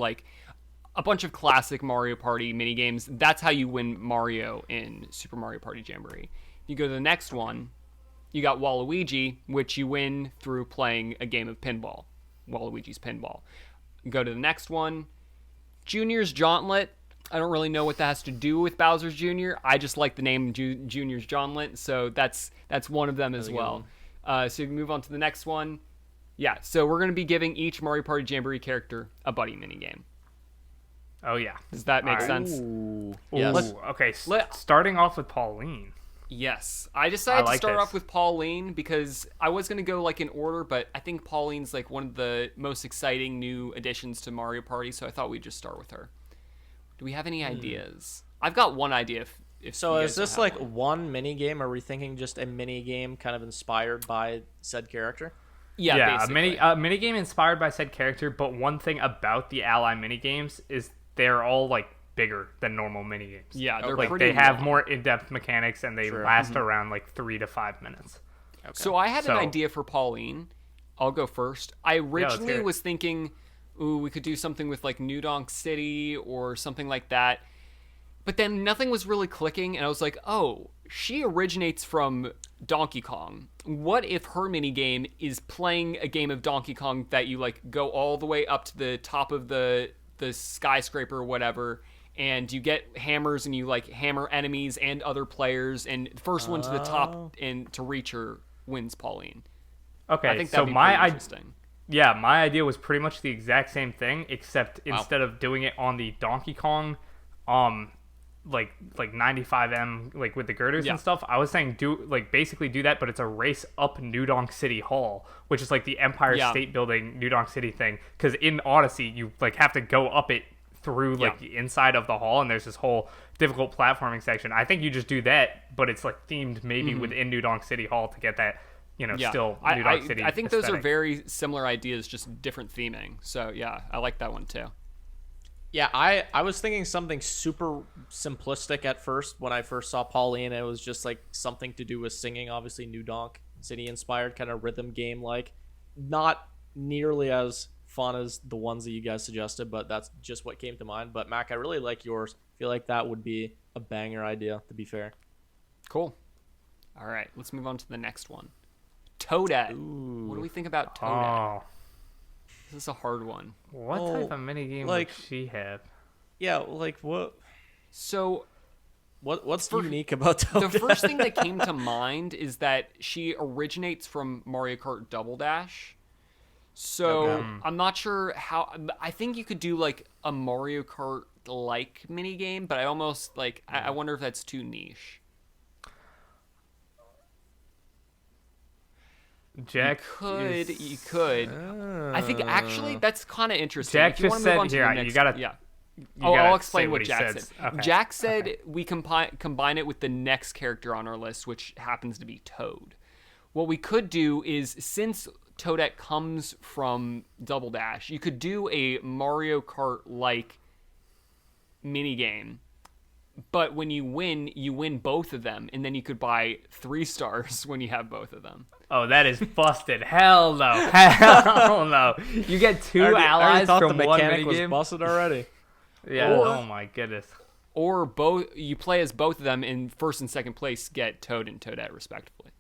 a bunch of classic Mario Party minigames. That's how you win Mario in Super Mario Party Jamboree. If you go to the next one, you got Waluigi, which you win through playing a game of pinball. Waluigi's Pinball. Go to the next one. Junior's Jauntlet. I don't really know what that has to do with Bowser's Jr. I just like the name Junior's Jauntlet, so that's one of them as well. So you can move on to the next one. Yeah, so we're going to be giving each Mario Party Jamboree character a buddy minigame. Oh, yeah. Does that make sense? Ooh. Yes. Okay, starting off with Pauline. Yes. I decided to like start this. off with Pauline because I was going to go like in order, but I think Pauline's like one of the most exciting new additions to Mario Party, so I thought we'd just start with her. Do we have any ideas? I've got one idea if So you is guys don't this have like one. one mini game? Are we thinking just a mini game kind of inspired by said character? Yeah, a basically. mini game inspired by said character. But one thing about the ally mini games is they're all like bigger than normal mini games. Yeah, they're like pretty they have long. more in-depth mechanics and they True. last around like 3 to 5 minutes. Okay. So I had an So- idea for Pauline. I'll go first. I let's originally hear it. was thinking, ooh, we could do something with like New Donk City or something like that. But then nothing was really clicking, and I was like, oh, she originates from Donkey Kong. What if her minigame is playing a game of Donkey Kong that you like go all the way up to the top of the skyscraper or whatever, and you get hammers and you like hammer enemies and other players, and the first one to the top and to reach her wins Pauline. Okay, I think so that'd be pretty interesting. Yeah, my idea was pretty much the exact same thing, except instead of doing it on the Donkey Kong, like 95M, like with the girders Yeah. and stuff, I was saying basically do that, but it's a race up New Donk City Hall, which is like the Empire Yeah. State Building New Donk City thing. Because in Odyssey, you like have to go up it through like Yeah. the inside of the hall, and there's this whole difficult platforming section. I think you just do that, but it's like themed maybe within New Donk City Hall to get that. Still New Donk City. I think those are aesthetic. very similar ideas, just different theming. So yeah, I like that one too. Yeah, I was thinking something super simplistic at first when I first saw Pauline. It was just like something to do with singing, obviously New Donk City inspired, kind of rhythm game like. Not nearly as fun as the ones that you guys suggested, but that's just what came to mind. But Mac, I really like yours. I feel like that would be a banger idea, to be fair. Cool. All right, let's move on to the next one. Toadette. What do we think about Toadette? Oh, This is a hard one. what Oh, type of minigame like- would she have? Yeah, like So what's unique about the Toadette? first thing that came to mind is that she originates from Mario Kart Double Dash. So Okay. I'm not sure how. I think you could do like a Mario Kart like mini game, but I almost like. I wonder if that's too niche. Jack You could. I think actually that's kind of interesting. Jack If you just wanna move said- on to here, the you next, gotta- yeah. you Oh, gotta I'll say explain what he Jack says. said. Okay. Jack said we combine it with the next character on our list, which happens to be Toad. What we could do is, since Toadette comes from Double Dash, you could do a Mario Kart-like minigame. But when you win both of them, and then you could buy 3 stars when you have both of them. Oh, that is busted. Hell no. Hell no. You get two I already allies thought from the one mechanic was minigame. busted already. Yeah. Or- Oh my goodness. Or both, you play as both of them, in first and second place get Toad and Toadette respectively.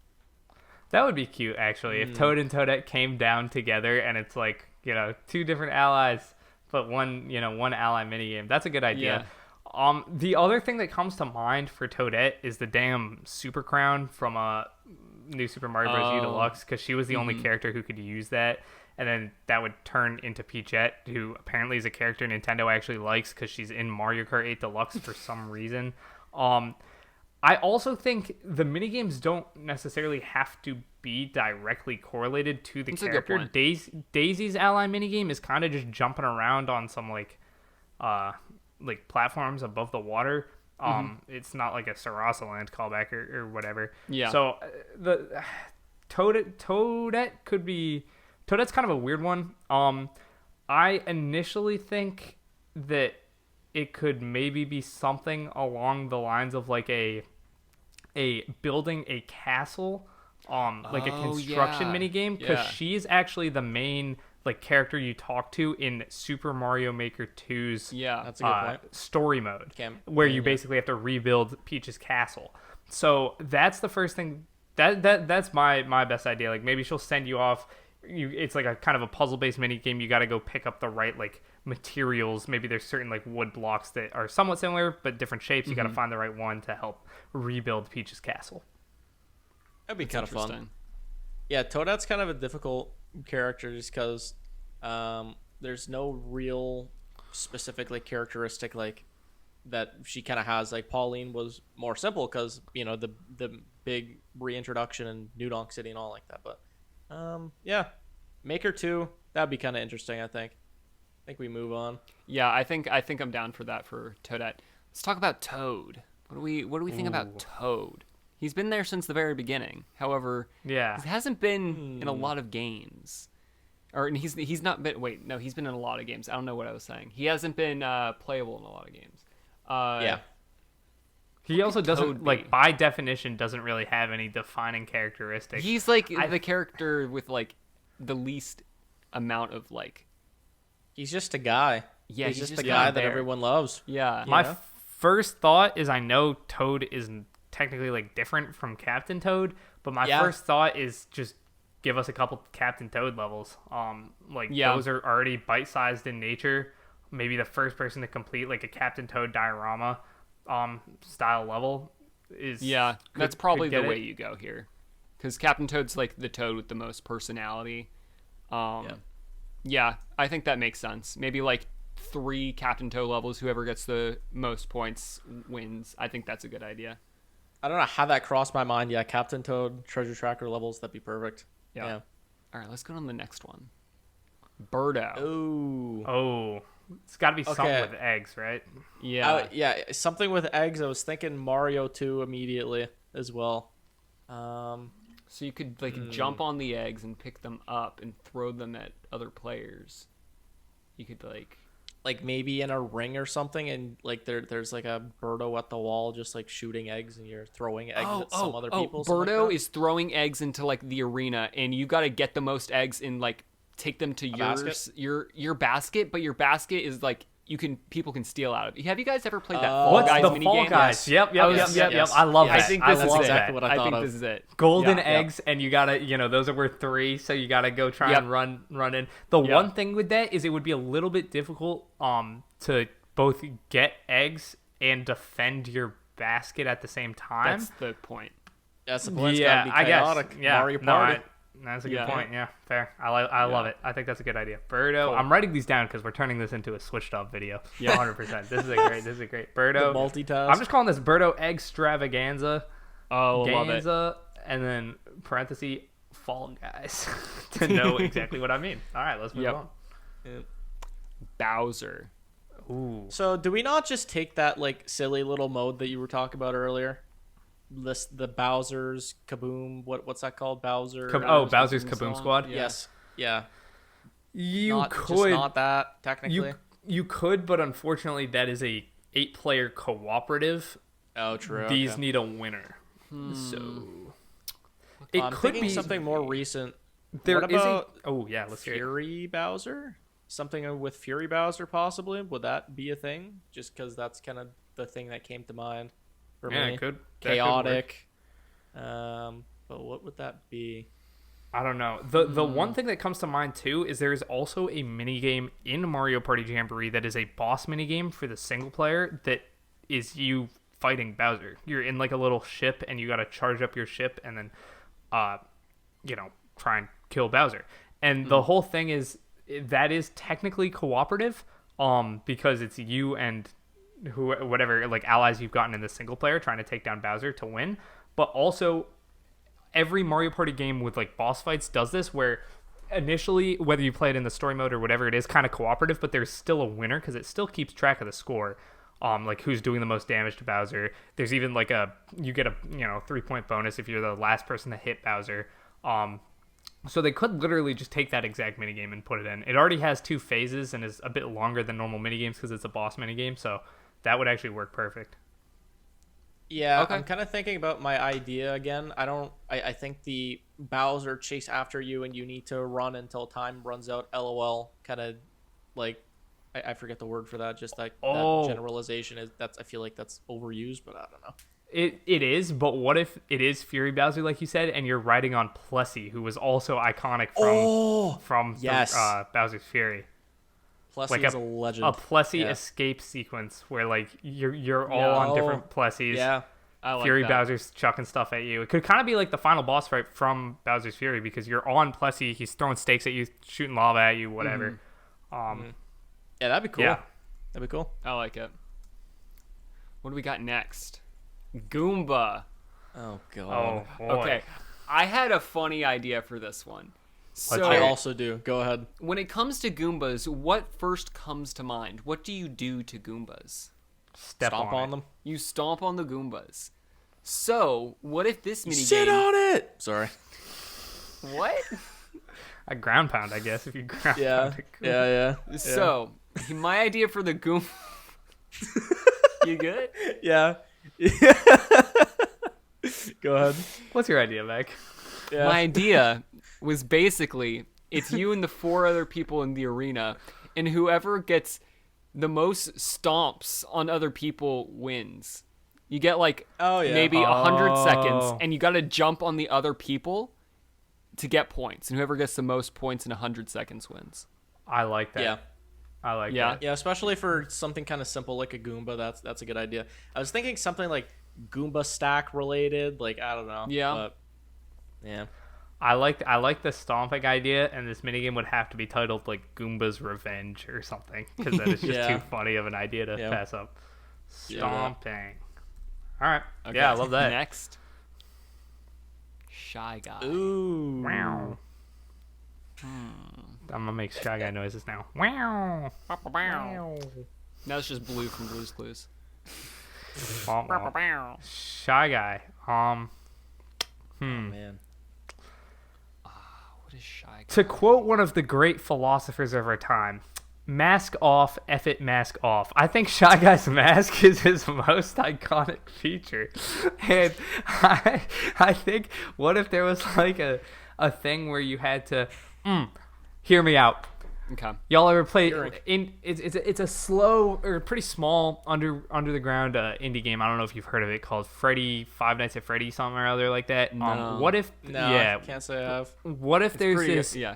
That would be cute, actually, if Toad and Toadette came down together and it's like, 2 different allies, but one ally minigame. That's a good idea. The other thing that comes to mind for Toadette is the damn Super Crown from New Super Mario Bros. U Deluxe, because she was the only character who could use that. And then that would turn into Peachette, who apparently is a character Nintendo actually likes because she's in Mario Kart 8 Deluxe for some reason. I also think the minigames don't necessarily have to be directly correlated to the That's a good character. point. Daisy's ally minigame is kind of just jumping around on some like platforms above the water. It's not like a Sarasaland callback or whatever. Yeah. So the Toadette could be. Toadette's kind of a weird one. I initially think that it could maybe be something along the lines of like a building a castle, like a construction yeah. mini game, because Yeah. she's actually the main like character you talk to in Super Mario Maker 2's Yeah. That's a good point. story mode, where you basically have to rebuild Peach's castle. So that's the first thing. That's my best idea. Like maybe she'll send you off. It's like a kind of a puzzle-based mini game. You got to go pick up the right like materials. Maybe there's certain like wood blocks that are somewhat similar but different shapes. You got to find the right one to help rebuild Peach's castle. That'd be kind of fun. Interesting. Yeah, Toadette's kind of a difficult character just because there's no real specific like characteristic like that she kind of has. Like Pauline was more simple because the big reintroduction and New Donk City and all like that. But yeah, Maker 2, that'd be kind of interesting. I think we move on. Yeah, I think I'm down for that for Toadette. Let's talk about Toad. What do we think about Toad? He's been there since the very beginning. However, he hasn't been in a lot of games. Or he's not been. Wait, no, he's been in a lot of games. I don't know what I was saying. He hasn't been playable in a lot of games. Yeah. He also doesn't, like, by definition, doesn't really have any defining characteristics. He's like the character with like the least amount of like. He's just a guy. Yeah, he's just the guy that everyone loves. Yeah. My first thought is I know Toad is technically like different from Captain Toad, but my first thought is just give us a couple Captain Toad levels. Those are already bite-sized in nature. Maybe the first person to complete like a Captain Toad diorama style level is that's probably the way you go here, because Captain Toad's like the Toad with the most personality. Yeah, I think that makes sense. Maybe like 3 Captain Toad levels. Whoever gets the most points wins. I think that's a good idea. I don't know how that crossed my mind. Yeah, Captain Toad treasure tracker levels. That'd be perfect. Yeah. All right, let's go on the next one. Birdo. Oh, it's got to be something with eggs, right? Yeah. Something with eggs. I was thinking Mario 2 immediately as well. So you could like jump on the eggs and pick them up and throw them at other players. You could like maybe in a ring or something, and like there's like a Birdo at the wall just like shooting eggs, and you're throwing eggs at some other people. Birdo is throwing eggs into like the arena, and you got to get the most eggs and like take them to your basket. But your basket is like people can steal out of it. Have you guys ever played that Fall Guys mini game? Guys? Yep. I love that. I think this is exactly what I thought of. This is it. Golden eggs, and you gotta, those are worth 3, so you gotta go try and run in. The one thing with that is it would be a little bit difficult to both get eggs and defend your basket at the same time. That's the point. That's the point. It's gotta be chaotic. I guess. Mario Party. That's a good point. Yeah, fair. I love it. I think that's a good idea. Birdo. Cool. I'm writing these down because we're turning this into a switched up video. Yeah, 100%. This is a great Birdo. The multitask. I'm just calling this Birdo Extravaganza. Oh, love it. And then parenthesis Fall Guys to know exactly what I mean. All right, let's move on. Yep. Bowser. Ooh. So do we not just take that like silly little mode that you were talking about earlier? List the Bowser's Kaboom. What's that called? Bowser's Kaboom Squad. Yeah. Yes. Yeah. You could just not that technically. You could, but unfortunately, that is a 8-player cooperative. Oh, true. These need a winner. So it I'm could thinking be something more recent. There what is about let's hear it. Fury Bowser? Something with Fury Bowser possibly? Would that be a thing? Just because that's kind of the thing that came to mind. Yeah, it could. Chaotic. But what would that be? I don't know. The one thing that comes to mind too is there is also a mini game in Mario Party Jamboree that is a boss mini game for the single player that is you fighting Bowser. You're in like a little ship and you got to charge up your ship and then try and kill Bowser. And the whole thing is that is technically cooperative because it's you and whatever like allies you've gotten in the single player trying to take down Bowser to win. But also every Mario Party game with like boss fights does this, where initially, whether you play it in the story mode or whatever, it is kind of cooperative, but there's still a winner because it still keeps track of the score. Like who's doing the most damage to Bowser. There's even like you get a 3-point bonus if you're the last person to hit Bowser. So they could literally just take that exact minigame and put it in. It already has 2 phases and is a bit longer than normal minigames because it's a boss minigame, so that would actually work perfect. Yeah, okay. I'm kind of thinking about my idea again. I think the Bowser chase after you and you need to run until time runs out, LOL, kind of like, I forget the word for that, just like that generalization I feel like that's overused, but I don't know. It is, but what if it is Fury Bowser, like you said, and you're riding on Plessy, who was also iconic from Bowser's Fury. Plessy like is a legend. A Plessy escape sequence where like you're all on different Plessies. Yeah, I like Fury that. Bowser's chucking stuff at you. It could kind of be like the final boss fight from Bowser's Fury because you're on Plessy. He's throwing stakes at you, shooting lava at you, whatever. Yeah, that'd be cool. Yeah. That'd be cool. I like it. What do we got next? Goomba. Oh god. boy. Okay. I had a funny idea for this one. So I also do. Go ahead. when it comes to Goombas, what first comes to mind? What do you do to Goombas? Stomp on them. You stomp on the Goombas. So, what if this minigame... Sit on it. Sorry. What? A ground pound, I guess, if you ground Yeah. pound a Goomba. Yeah. So, my idea for the Goomba... You good? Yeah. Go ahead. What's your idea, Meg? Yeah. My idea was basically, it's you and the 4 other people in the arena, and whoever gets the most stomps on other people wins. You get like maybe 100 seconds, and you got to jump on the other people to get points, and whoever gets the most points in 100 seconds wins. I like that. Yeah. I like Yeah. that. Yeah, especially for something kind of simple like a Goomba. That's a good idea. I was thinking something like Goomba stack related. Like, I don't know. Yeah. But, yeah. I like the stomping idea, and this minigame would have to be titled like Goomba's Revenge or something, because that is just Yeah. too funny of an idea to Yeah. pass up. Yeah. Stomping. All right. Okay. Yeah, I love that. Next. Shy Guy. Ooh. Wow. I'm gonna make Shy Guy noises now. Wow. Wow. Now it's just Blue from Blue's Clues. Shy Guy. Man. What is Shy Guy? To quote one of the great philosophers of our time, mask off, F it, mask off. I think Shy Guy's mask is his most iconic feature. And I think, what if there was like a thing where you had to, hear me out. Okay. Y'all ever play it's a slow or pretty small under the ground indie game. I don't know if you've heard of it, called Five Nights at Freddy something or other like that. No. What if No, can't say I have. what if there's Pretty this good. Yeah.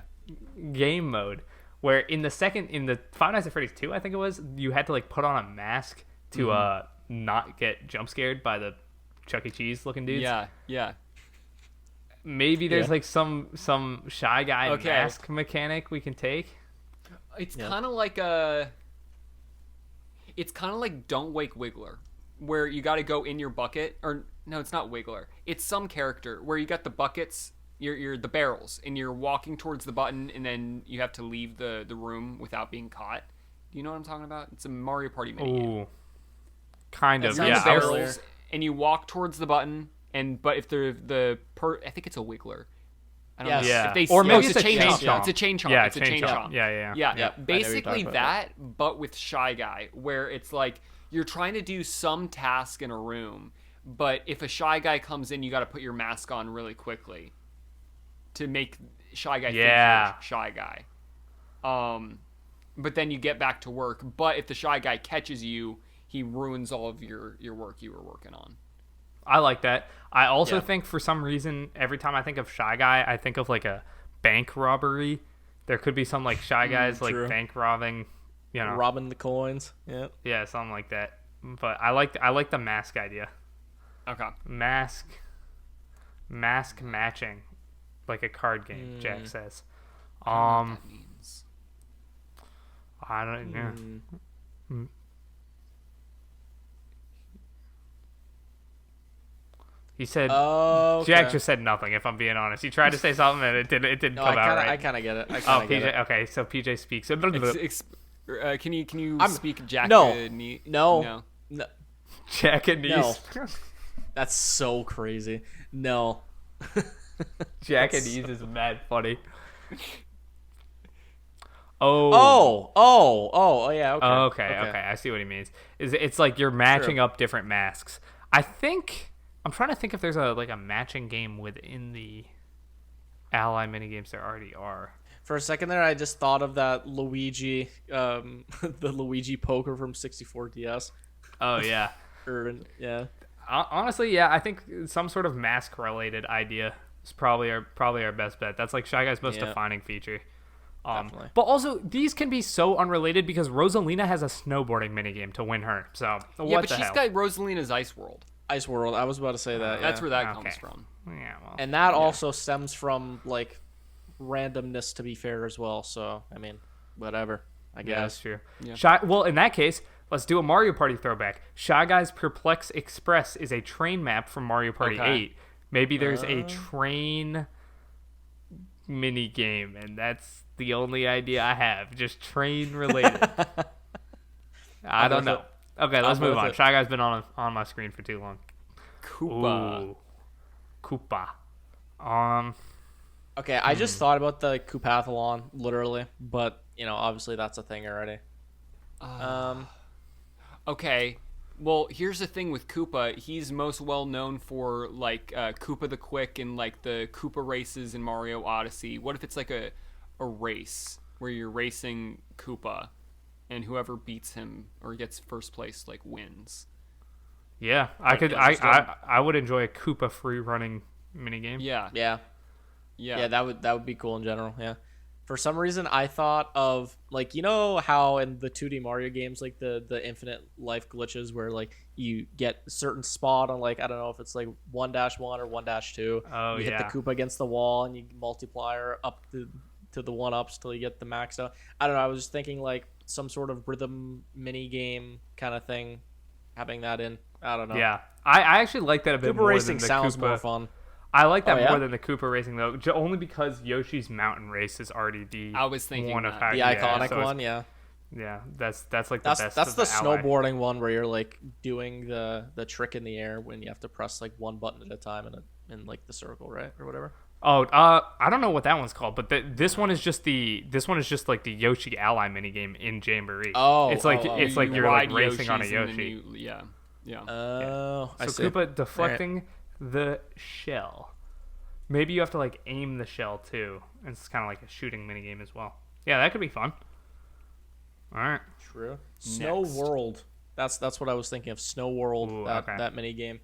game mode where in the Five Nights at Freddy's 2, I think it was, you had to like put on a mask to not get jump scared by the Chuck E. Cheese looking dudes. Yeah. Yeah. Maybe there's Yeah. like some Shy Guy Okay. mask mechanic we can take. It's Yeah. kind of like Don't Wake Wiggler, where you got to go in your bucket, or no, it's not Wiggler. It's some character where you got the buckets, you're the barrels, and you're walking towards the button, and then you have to leave the room without being caught. Do you know what I'm talking about? It's a Mario Party minigame. Ooh, kind of. It's Yeah, the I was- barrels, and you walk towards the button, but if I think it's a Wiggler. I don't Yes. know. Yeah. If they, Or no, maybe it's it's a chain a chomp. chain chomp. It's a chain chomp. Yeah, it's a chain chomp. Yeah. Yeah, Yep, I know what you're basically talking about. that, but with Shy Guy, where it's like you're trying to do some task in a room, but if a Shy Guy comes in, you got to put your mask on really quickly to make Shy Guy think Yeah. you're Shy Guy. But then you get back to work. But if the Shy Guy catches you, he ruins all of your work you were working on. I like that. I also Yeah. think for some reason, every time I think of Shy Guy, I think of like a bank robbery. There could be some like Shy Guys like true. bank robbing, Robbing the coins. Yeah. yeah, something like that. But I like the mask idea. Okay. Mask matching, like a card game. Jack says. That means. I don't. Yeah. He said. Oh. Jack just said nothing. If I'm being honest, he tried to say something and it didn't No, come out right. I kind of get it. I Oh, kind of PJ. get it. Okay, so PJ speaks. Can you speak Jack? No. No. No. Jack and No. Niece. That's so crazy. No. Jack and Niece is mad funny. Oh. Yeah. Okay. Okay. I see what he means. It's like you're matching up different masks. I'm trying to think if there's a matching game within the Ally minigames there already are. For a second there, I just thought of that Luigi, the Luigi poker from 64 DS. Oh yeah. Yeah. Honestly, yeah, I think some sort of mask related idea is probably our best bet. That's like Shy Guy's most Yeah. defining feature. Definitely. But also, these can be so unrelated because Rosalina has a snowboarding minigame to win her. So what Yeah, but the she's hell? got Rosalina's Ice World. Ice World. I was about to say that. That's yeah. where that Okay. comes from. Yeah, well, And that also stems from like randomness, to be fair, as well. So I mean, whatever. I yeah, that's guess. true. Yeah. Well, in that case, Let's do a Mario Party throwback. Shy Guy's Perplex Express is a train map from Mario Party 8. Maybe there's a train mini game, and that's the only idea I have. Just train related. I don't know. Okay, let's move on. Shy Guy's been on my screen for too long. Koopa. Ooh. Koopa. Okay, I just thought about the Koopathlon, literally, but obviously that's a thing already. Okay, well, here's the thing with Koopa. He's most well known for like Koopa the Quick and like the Koopa races in Mario Odyssey. What if it's like a race where you're racing Koopa, and whoever beats him or gets first place like wins? Yeah, I would enjoy a Koopa free running minigame. Yeah, that would be cool in general. Yeah. For some reason, I thought of like how in the 2D Mario games, like the infinite life glitches, where like you get a certain spot on like I don't know if it's like 1-1 or 1-2. Oh, you hit the Koopa against the wall and you multiplier up to the 1-ups till you get the max out. I don't know. I was just thinking like some sort of rhythm mini game kind of thing, having that in. I don't know. Yeah, I actually like that a bit Koopa more racing than the sounds Koopa. more fun. I like that more than the Koopa racing though, only because Yoshi's Mountain Race is already the I was thinking one of that. how, The iconic one, yeah. Yeah, that's like the best. That's of the Ally. snowboarding one where you're like doing the trick in the air when you have to press like one button at a time in like the circle, right, or whatever. Oh, I don't know what that one's called, but this one is just like the Yoshi Ally minigame in Jamboree. Oh, it's like you're like racing on a Yoshis Yoshi. Yeah. Oh, I So see. Koopa deflecting the shell. Maybe you have to like aim the shell too. And it's kind of like a shooting minigame as well. Yeah, that could be fun. All right. True. Snow World. That's what I was thinking of. Snow World. Ooh, that mini game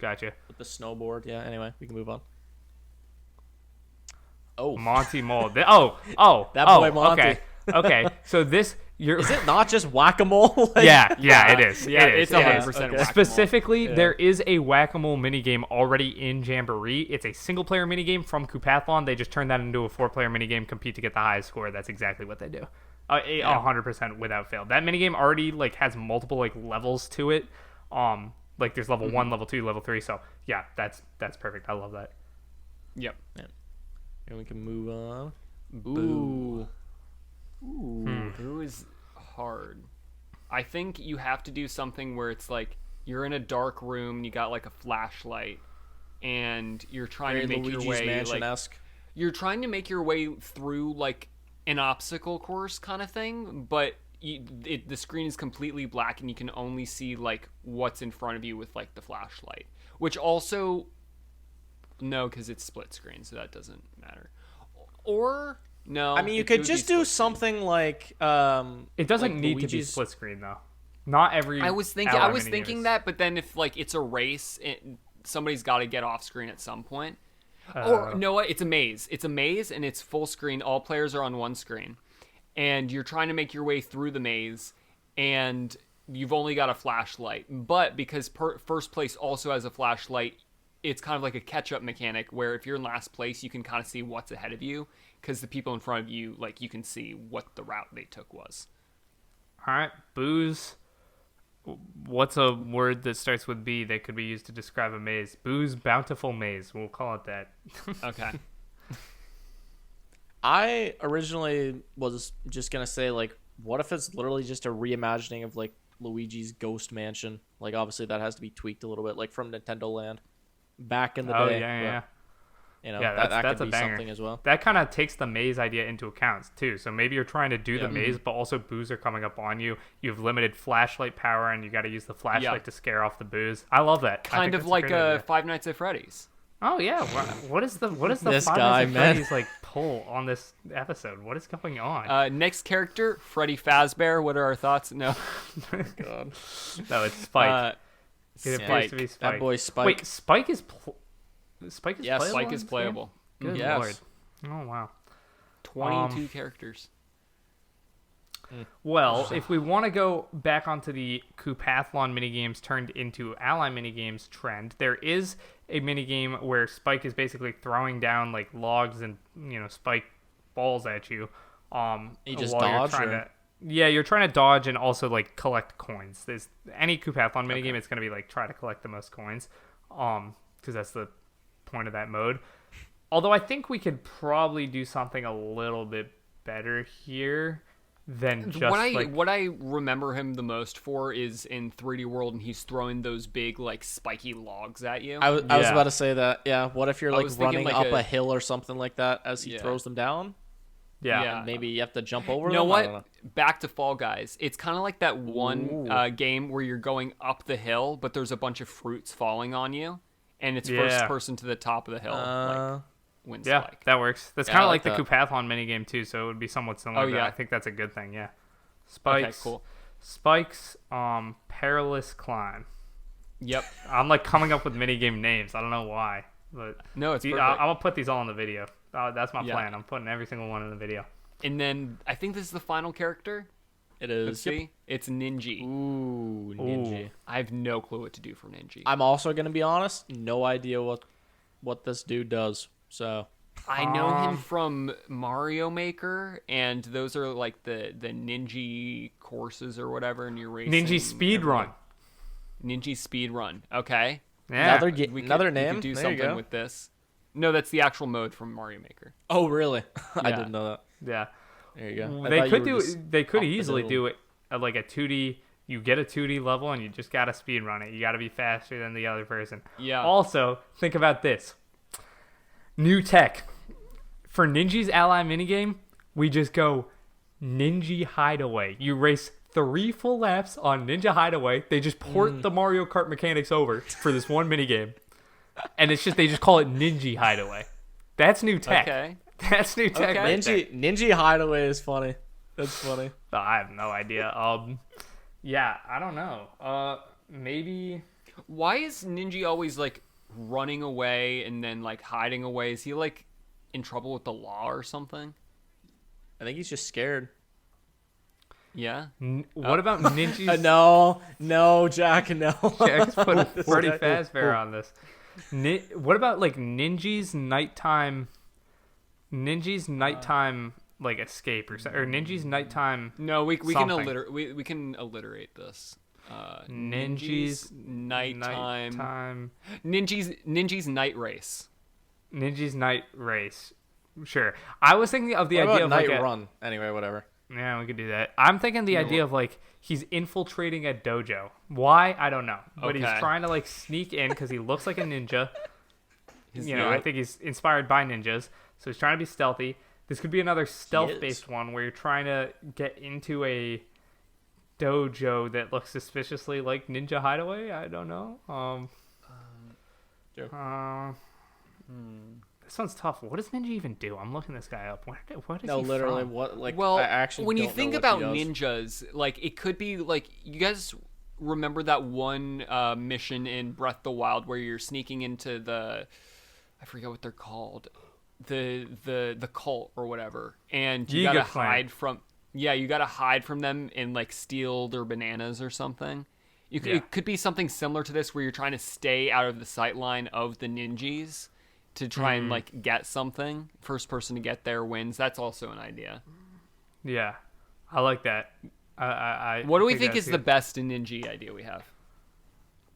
Gotcha. with the snowboard. Yeah. Anyway, we can move on. Oh, Monty Mole. That boy Monty. Okay. So is it not just whack-a-mole? Yeah, it is. Yeah, it is. it's 100% whack-a-mole. Specifically, there is a whack-a-mole minigame already in Jamboree. It's a single-player minigame from Koopathlon. They just turned that into a 4-player minigame, compete to get the highest score. That's exactly what they do. 100% without fail. That minigame already like has multiple like levels to it. Like there's level 1, level 2, level 3. So yeah, that's perfect. I love that. Yep. Yeah. And we can move on. Boo. Boo is hard. I think you have to do something where it's like you're in a dark room and you got like a flashlight and you're trying to make Luigi's your way Mansion-esque. you're trying to make your way through like an obstacle course kind of thing, but the screen is completely black and you can only see like what's in front of you with like the flashlight, which also no, because it's split screen, so that doesn't matter. Or no, I mean, you could just do something like It doesn't like need to be Luigi's- split screen though. Not every. I was thinking minigame is- that, but then if like it's a race, somebody's got to get off screen at some point. Or no, what? It's a maze. It's a maze, and it's full screen. All players are on one screen, and you're trying to make your way through the maze, and you've only got a flashlight. But because first place also has a flashlight, it's kind of like a catch-up mechanic where if you're in last place, you can kind of see what's ahead of you because the people in front of you, like you can see what the route they took was. All right, booze. What's a word that starts with B that could be used to describe a maze? Boo's Bountiful Maze. We'll call it that. Okay. I originally was just gonna say like, what if it's literally just a reimagining of like Luigi's Ghost Mansion? Like obviously that has to be tweaked a little bit, like from Nintendo Land back in the day. Yeah. You know, Yeah, that that's could a be banger. something as well. That kind of takes the maze idea into account too. So maybe you're trying to do the maze, but also boos are coming up on you. You have limited flashlight power, and you got to use the flashlight to scare off the boos. I love that. Kind of like Five Nights at Freddy's. Oh yeah, what is the This Five guy, Nights at man. Freddy's like pull on this episode? What is going on? Next character, Freddy Fazbear. What are our thoughts? No. God. No, it's Spike. It appears Spike. to be Spike. That boy Spike. Wait, Spike is Spike is Yes. playable. Spike in is this playable. game? Good Yes. lord. Oh wow. 22 characters. Well, if we want to go back onto the Koopathlon minigames turned into Ally minigames trend, there is a minigame where Spike is basically throwing down like logs and spike balls at you. You just while you're dodge, trying or- to. Yeah, you're trying to dodge and also like collect coins. There's any Koopathon minigame, it's gonna be like try to collect the most coins, because that's the point of that mode. Although I think we could probably do something a little bit better here than just what I remember him the most for is in 3D World, and he's throwing those big like spiky logs at you. I was about to say that. Yeah. What if you're like running like up a hill or something like that as he throws them down? Yeah. And maybe you have to jump over You know them? I don't what? Back to Fall Guys. It's kind of like that one game where you're going up the hill, but there's a bunch of fruits falling on you, and it's first person to the top of the hill. Like, wins spike. That works. That's kind of like the that. Koopathon minigame too, so it would be somewhat similar. Oh, yeah. I think that's a good thing. Yeah. Spikes. Okay, cool. Spikes. Perilous climb. Yep. I'm like coming up with minigame names. I don't know why, but No, it's perfect. I'm gonna put these all in the video. That's my plan. I'm putting every single one in the video. And then I think this is the final character. It is. Let's see. It's Ninji. Ooh, Ninja. I have no clue what to do for Ninji. I'm also gonna be honest. No idea what this dude does. So I know him from Mario Maker, and those are like the Ninja courses or whatever, and you're racing. Ninja Speedrun. Ninja Speedrun. Okay. Yeah. another We name. could do There something you go. with this. No, that's the actual mode from Mario Maker. Oh really? I Yeah. didn't know that. Yeah. There you go. I They thought could you were do. just They could up the easily hill. do it like a 2D. You get a 2D level and you just gotta speed run it. You gotta be faster than the other person. Yeah. Also, think about this. New tech for Ninja's Ally minigame. We just go Ninja Hideaway. You race 3 full laps on Ninja Hideaway. They just port the Mario Kart mechanics over for this one minigame, and they just call it Ninja Hideaway. That's new tech. Okay. That's new tech. Okay. Right there. Ninja Hideaway is funny. That's funny. I have no idea. Yeah, I don't know. Maybe. Why is Ninja always like running away and then like hiding away? Is he like in trouble with the law or something? I think he's just scared. Yeah. What about Ninja's? No, Jack, no. Jack's putting This Freddy guy- Fazbear on this. What about like Ninja's nighttime like escape or Ninja's nighttime? No, we can something. we can alliterate this. Ninja's nighttime. Ninja's night race. Ninja's night race. Sure. I was thinking of the What idea about of night like run? Anyway, whatever. Yeah, we could do that. I'm thinking the idea of like he's infiltrating a dojo. Why? I don't know. But he's Okay. trying to like sneak in because he looks like a ninja. Yep. I think he's inspired by ninjas, so he's trying to be stealthy. This could be another stealth-based one where you're trying to get into a dojo that looks suspiciously like Ninja Hideaway. I don't know. Sure. This one's tough. What does Ninja even do? I'm looking this guy up. What is No, he literally, from? what? Like, Well, I actually when you don't think know about what he does. ninjas, like it could be like you guys remember that one mission in Breath of the Wild where you're sneaking into I forget what they're called, the cult or whatever, and you gotta Yiga clan. hide from you gotta hide from them and like steal their bananas or something. It could be something similar to this where you're trying to stay out of the sight line of the ninjas to try and like get something. First person to get there wins. That's also an idea. Yeah, I like that. What do we think that's is the good. best Ninja idea we have?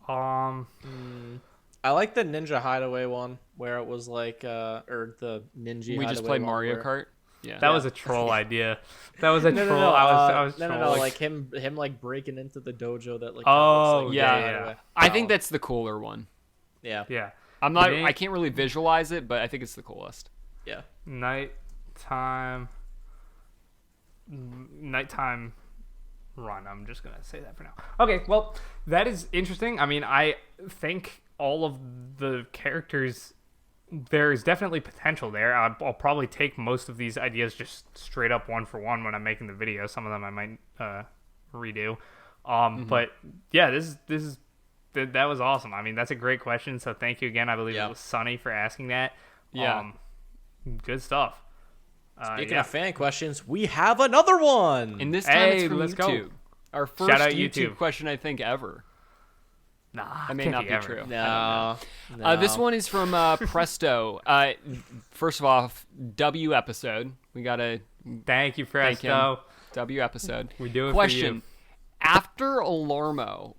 I like the Ninja Hideaway one where it was like, or the Ninja. We just Hideaway play one Mario where- Kart. Yeah. That was a troll idea. That was a No, troll. no, no. I was no, trolling. like him like breaking into the dojo that like. Oh, looks like yeah, Ninja yeah. Hideaway. I think that's the cooler one. Yeah. Yeah. I can't really visualize it, but I think it's the coolest. Yeah. Nighttime run. I'm just gonna say that for now. Okay, well, that is interesting. I mean, I think all of the characters, there is definitely potential there. I'll probably take most of these ideas just straight up one for one when I'm making the video. Some of them I might redo. But yeah, that was awesome. I mean, that's a great question. So thank you again. I believe it was Sunny for asking that. Yeah. Good stuff. Speaking of fan questions, we have another one. And this time it's Hey, from let's go. YouTube. Our first Shout out YouTube YouTube. question, I think, ever. Nah, That may can't not be ever. true. No. This one is from Presto. First of all, W episode. We gotta Thank you, Thank him. Presto. W episode. We do it Question. for you. After Alarmo,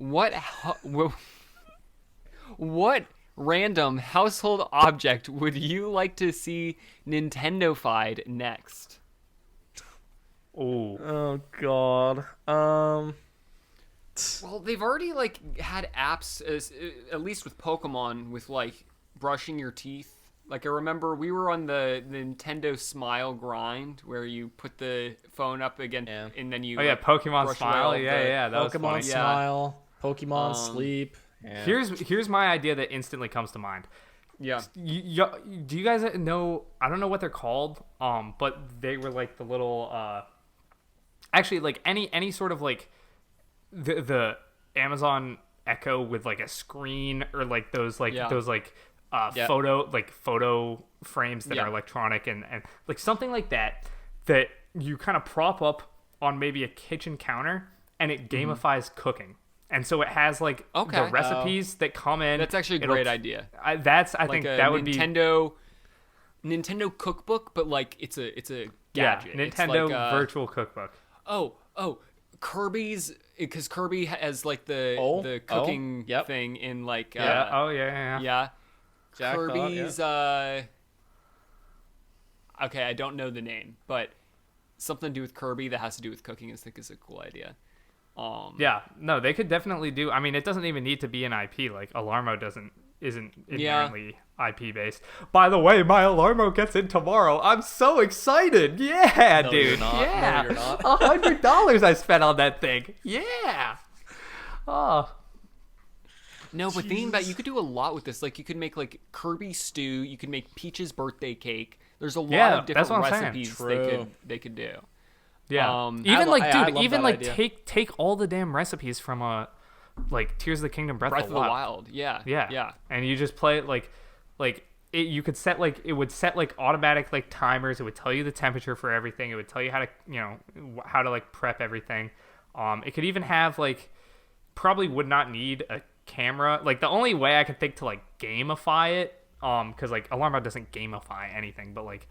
what random household object would you like to see Nintendo-fied next? Oh God. Well, they've already like had apps, at least with Pokemon, with like brushing your teeth. Like I remember we were on the Nintendo Smile grind where you put the phone up again and then you. Oh yeah, Pokemon brush away Smile. all Yeah, that was Pokemon funny. Smile, Pokemon Sleep. Yeah. Here's my idea that instantly comes to mind. Yeah. Do you guys know? I don't know what they're called. But they were like the little. Actually, like any sort of like the Amazon Echo with like a screen or like those photo frames that are electronic and like something like that you kind of prop up on maybe a kitchen counter and it gamifies cooking. And so it has like the recipes that come in. That's actually a great idea. I think that would be Nintendo cookbook, but like it's a gadget. Nintendo it's like, virtual cookbook. Oh, Kirby's, because Kirby has like the cooking thing in like yeah. Jackpot, Kirby's okay, I don't know the name, but something to do with Kirby that has to do with cooking I think is a cool idea. No, they could definitely do. I mean, it doesn't even need to be an IP. Like Alarmo isn't inherently IP based. By the way, my Alarmo gets in tomorrow. I'm so excited. Yeah, No, dude. you're not. Yeah, No, you're not. $100 I spent on that thing. Yeah. Oh. No, but thinking about it, you could do a lot with this. Like you could make like Kirby stew. You could make Peach's birthday cake. There's a lot of different recipes they could do. Yeah. Take all the damn recipes from like Tears of the Kingdom, Breath of the Wild. Yeah. And you just play it like you could set like it would set like automatic like timers. It would tell you the temperature for everything. It would tell you how to like prep everything. It could even have like probably would not need a camera. Like the only way I could think to like gamify it, because like Alarmo doesn't gamify anything, but like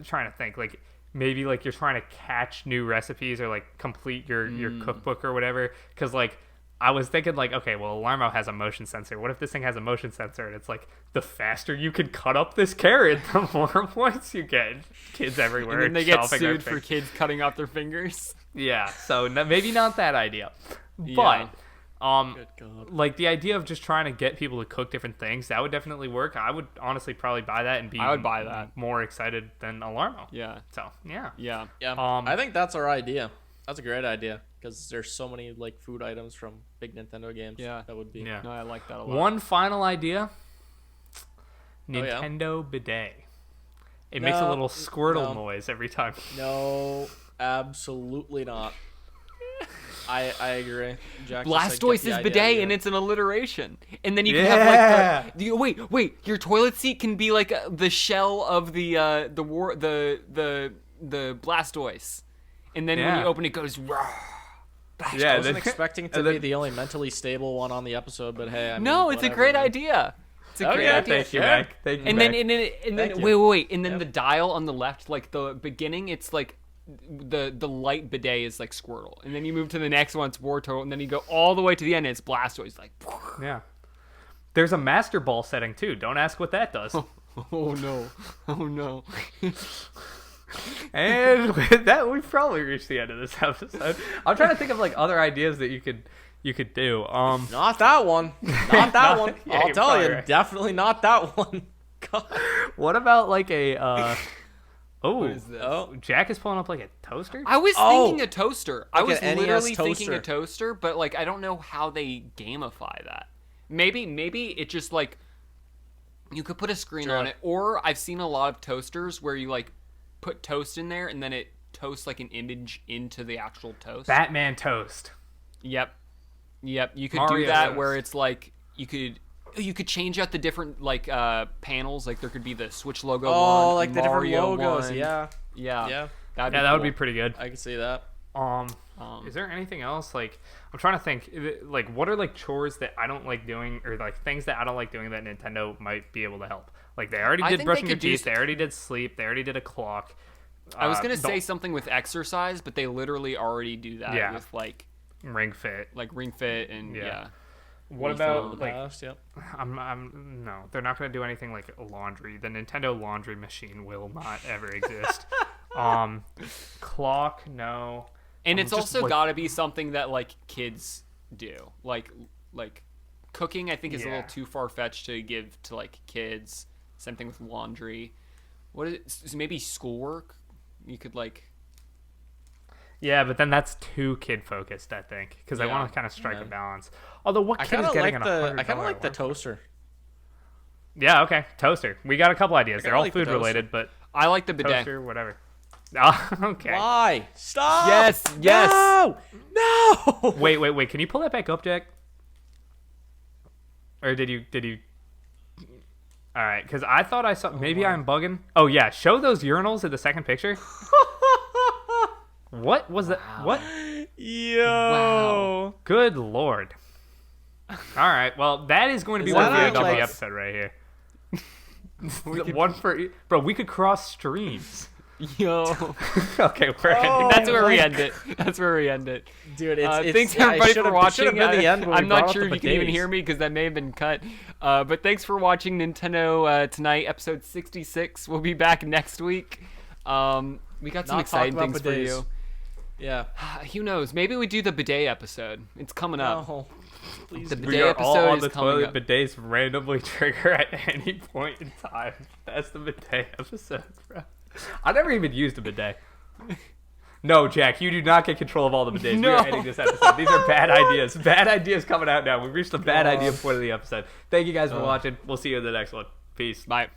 trying to think like maybe like you're trying to catch new recipes or like complete your cookbook or whatever. Because like I was thinking like, okay, well Alarmo has a motion sensor. What if this thing has a motion sensor and it's like the faster you can cut up this carrot, the more points you get. Kids everywhere. And then they get sued for kids cutting off their fingers. Yeah, so maybe not that idea, but. Yeah. Good God. Like the idea of just trying to get people to cook different things, that would definitely work. I would honestly probably buy that and be more excited than Alarmo. Yeah. So yeah. Yeah. I think that's our idea. That's a great idea because there's so many like food items from big Nintendo games. Yeah. That would be. Yeah. No, I like that a lot. One final idea. Nintendo bidet. It makes a little Squirtle noise every time. No, absolutely not. I agree. Jack Blastoise's bidet, and it's an alliteration. And then you can have like wait, your toilet seat can be like the shell of the Blastoise, and then when you open it, goes. I wasn't expecting to be the only mentally stable one on the episode, but hey, I mean, it's a great idea. It's a great idea. Thank you, Mac. Thank you. And Mac. then wait, and then the dial on the left, like the beginning, it's like. The light bidet is like Squirtle, and then you move to the next one, it's Wartortle, and then you go all the way to the end, and it's Blastoise. Like, yeah. There's a Master Ball setting too. Don't ask what that does. Oh no. And with that, we've probably reached the end of this episode. I'm trying to think of like other ideas that you could do. Not that one. Not that one. Yeah, I'll tell you, right. definitely not that one. God. What about like a What is this? Jack is pulling up like a toaster? I was thinking a toaster. I was an NES literally thinking toaster. a toaster, but like I don't know how they gamify that. Maybe it just like you could put a screen on it, or I've seen a lot of toasters where you like put toast in there and then it toasts like an image into the actual toast. Batman toast. Yep. You could Mario do that toast. where it's like you could change out the different like panels. Like there could be the Switch logo. Oh, one, like the different Mario logos. one. Yeah. Yeah. That cool. would be pretty good. I can see that. Is there anything else? Like, I'm trying to think. Like, what are like chores that I don't like doing, or like things that I don't like doing that Nintendo might be able to help? Like, they already did brushing your teeth. They already did sleep. They already did a clock. I was gonna say something with exercise, but they literally already do that with like Ring Fit, Ring Fit, and What about like? Yep. I'm no, they're not gonna do anything like laundry. The Nintendo laundry machine will not ever exist. Clock, no. And it's also got to be something that like kids do, like cooking. I think is a little too far fetched to give to like kids. Same thing with laundry. What is it? Maybe schoolwork? You could like. Yeah, but then that's too kid focused, I think, because I want to kind of strike a balance. Although, what kid is getting I kind of like the toaster. Yeah, okay, toaster. We got a couple ideas. They're all food related, but I like the bidet. Toaster, whatever. Okay. Why? Stop! Yes. No! Wait. Can you pull that back up, Jack? Or did you? All right, because I thought I saw. Maybe I'm bugging. Oh yeah, show those urinals in the second picture. What was that? What? Yo! Wow. Good lord! All right, well that is going to be one for the episode right here. One for bro. We could cross streams. Yo. Okay, we're ending. That's where we end it. That's where we end it. Dude, thanks everybody for watching. I'm not sure if you can even bidets. hear me because that may have been cut. But thanks for watching Nintendo Tonight, episode 66. We'll be back next week. We got some exciting things for you. Yeah. Who knows? Maybe we do the bidet episode. It's coming up. No. Please. The We bidet are episode all on is the coming toilet. up. Bidets randomly trigger at any point in time. That's the bidet episode, bro. I never even used a bidet. No, Jack, you do not get control of all the bidets. No. We are ending this episode. These are bad ideas. Bad ideas coming out now. We've reached the bad idea point of the episode. Thank you guys for watching. We'll see you in the next one. Peace. Bye.